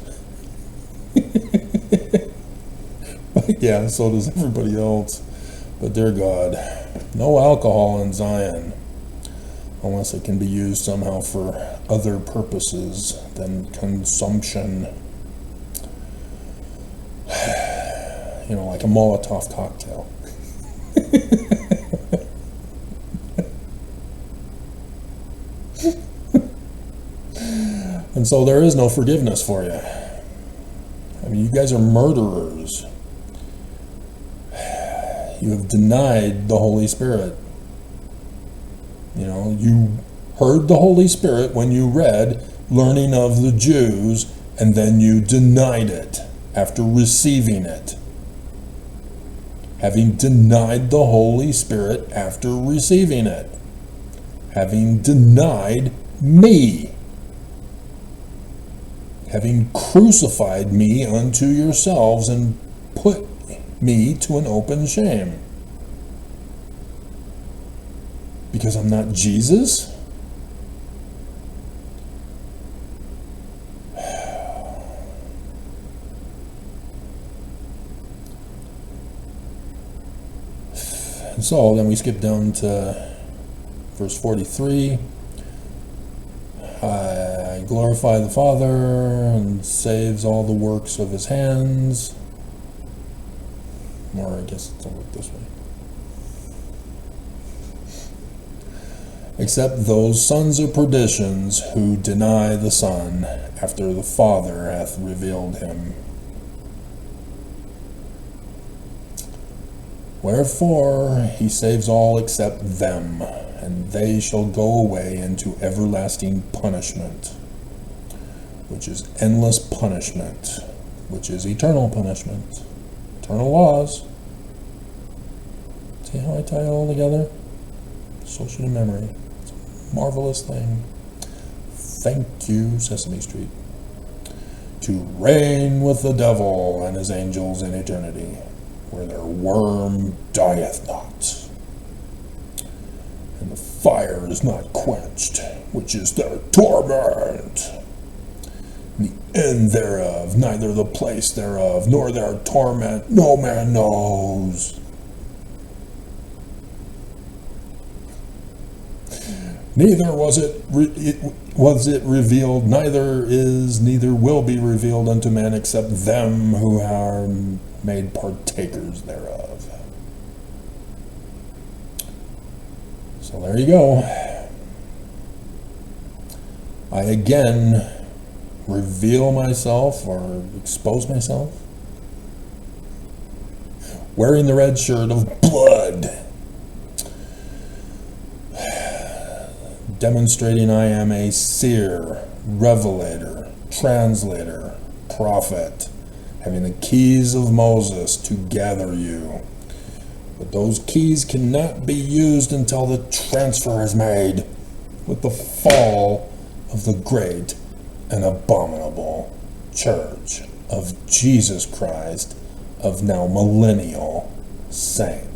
But yeah, so does everybody else. But dear God, no alcohol in Zion, unless it can be used somehow for other purposes than consumption. You know, like a Molotov cocktail. And so there is no forgiveness for you. I mean, you guys are murderers. You have denied the Holy Spirit. You know, you heard the Holy Spirit when you read Learning of the Jews, and then you denied it after receiving it. Having denied the Holy Spirit after receiving it. having denied me, having crucified me unto yourselves and put me to an open shame. Because I'm not Jesus? And so then we skip down to verse 43. I glorify the Father and saves all the works of his hands. Or I guess it's over this way. Except those sons of perditions who deny the Son after the Father hath revealed him. Wherefore he saves all except them, and they shall go away into everlasting punishment, which is endless punishment, which is eternal punishment, eternal laws. See how I tie it all together? Social memory. It's a marvelous thing. Thank you, Sesame Street. To reign with the devil and his angels in eternity, where their worm dieth not, and the fire is not quenched, which is their torment. And the end thereof, neither the place thereof, nor their torment, no man knows. Neither was it revealed, neither will be revealed unto man except them who are made partakers thereof. So there you go. I again reveal myself or expose myself wearing the red shirt of blood, demonstrating I am a seer, revelator, translator, prophet, having the keys of Moses to gather you. But those keys cannot be used until the transfer is made with the fall of the great and abominable church of Jesus Christ of now millennial saints.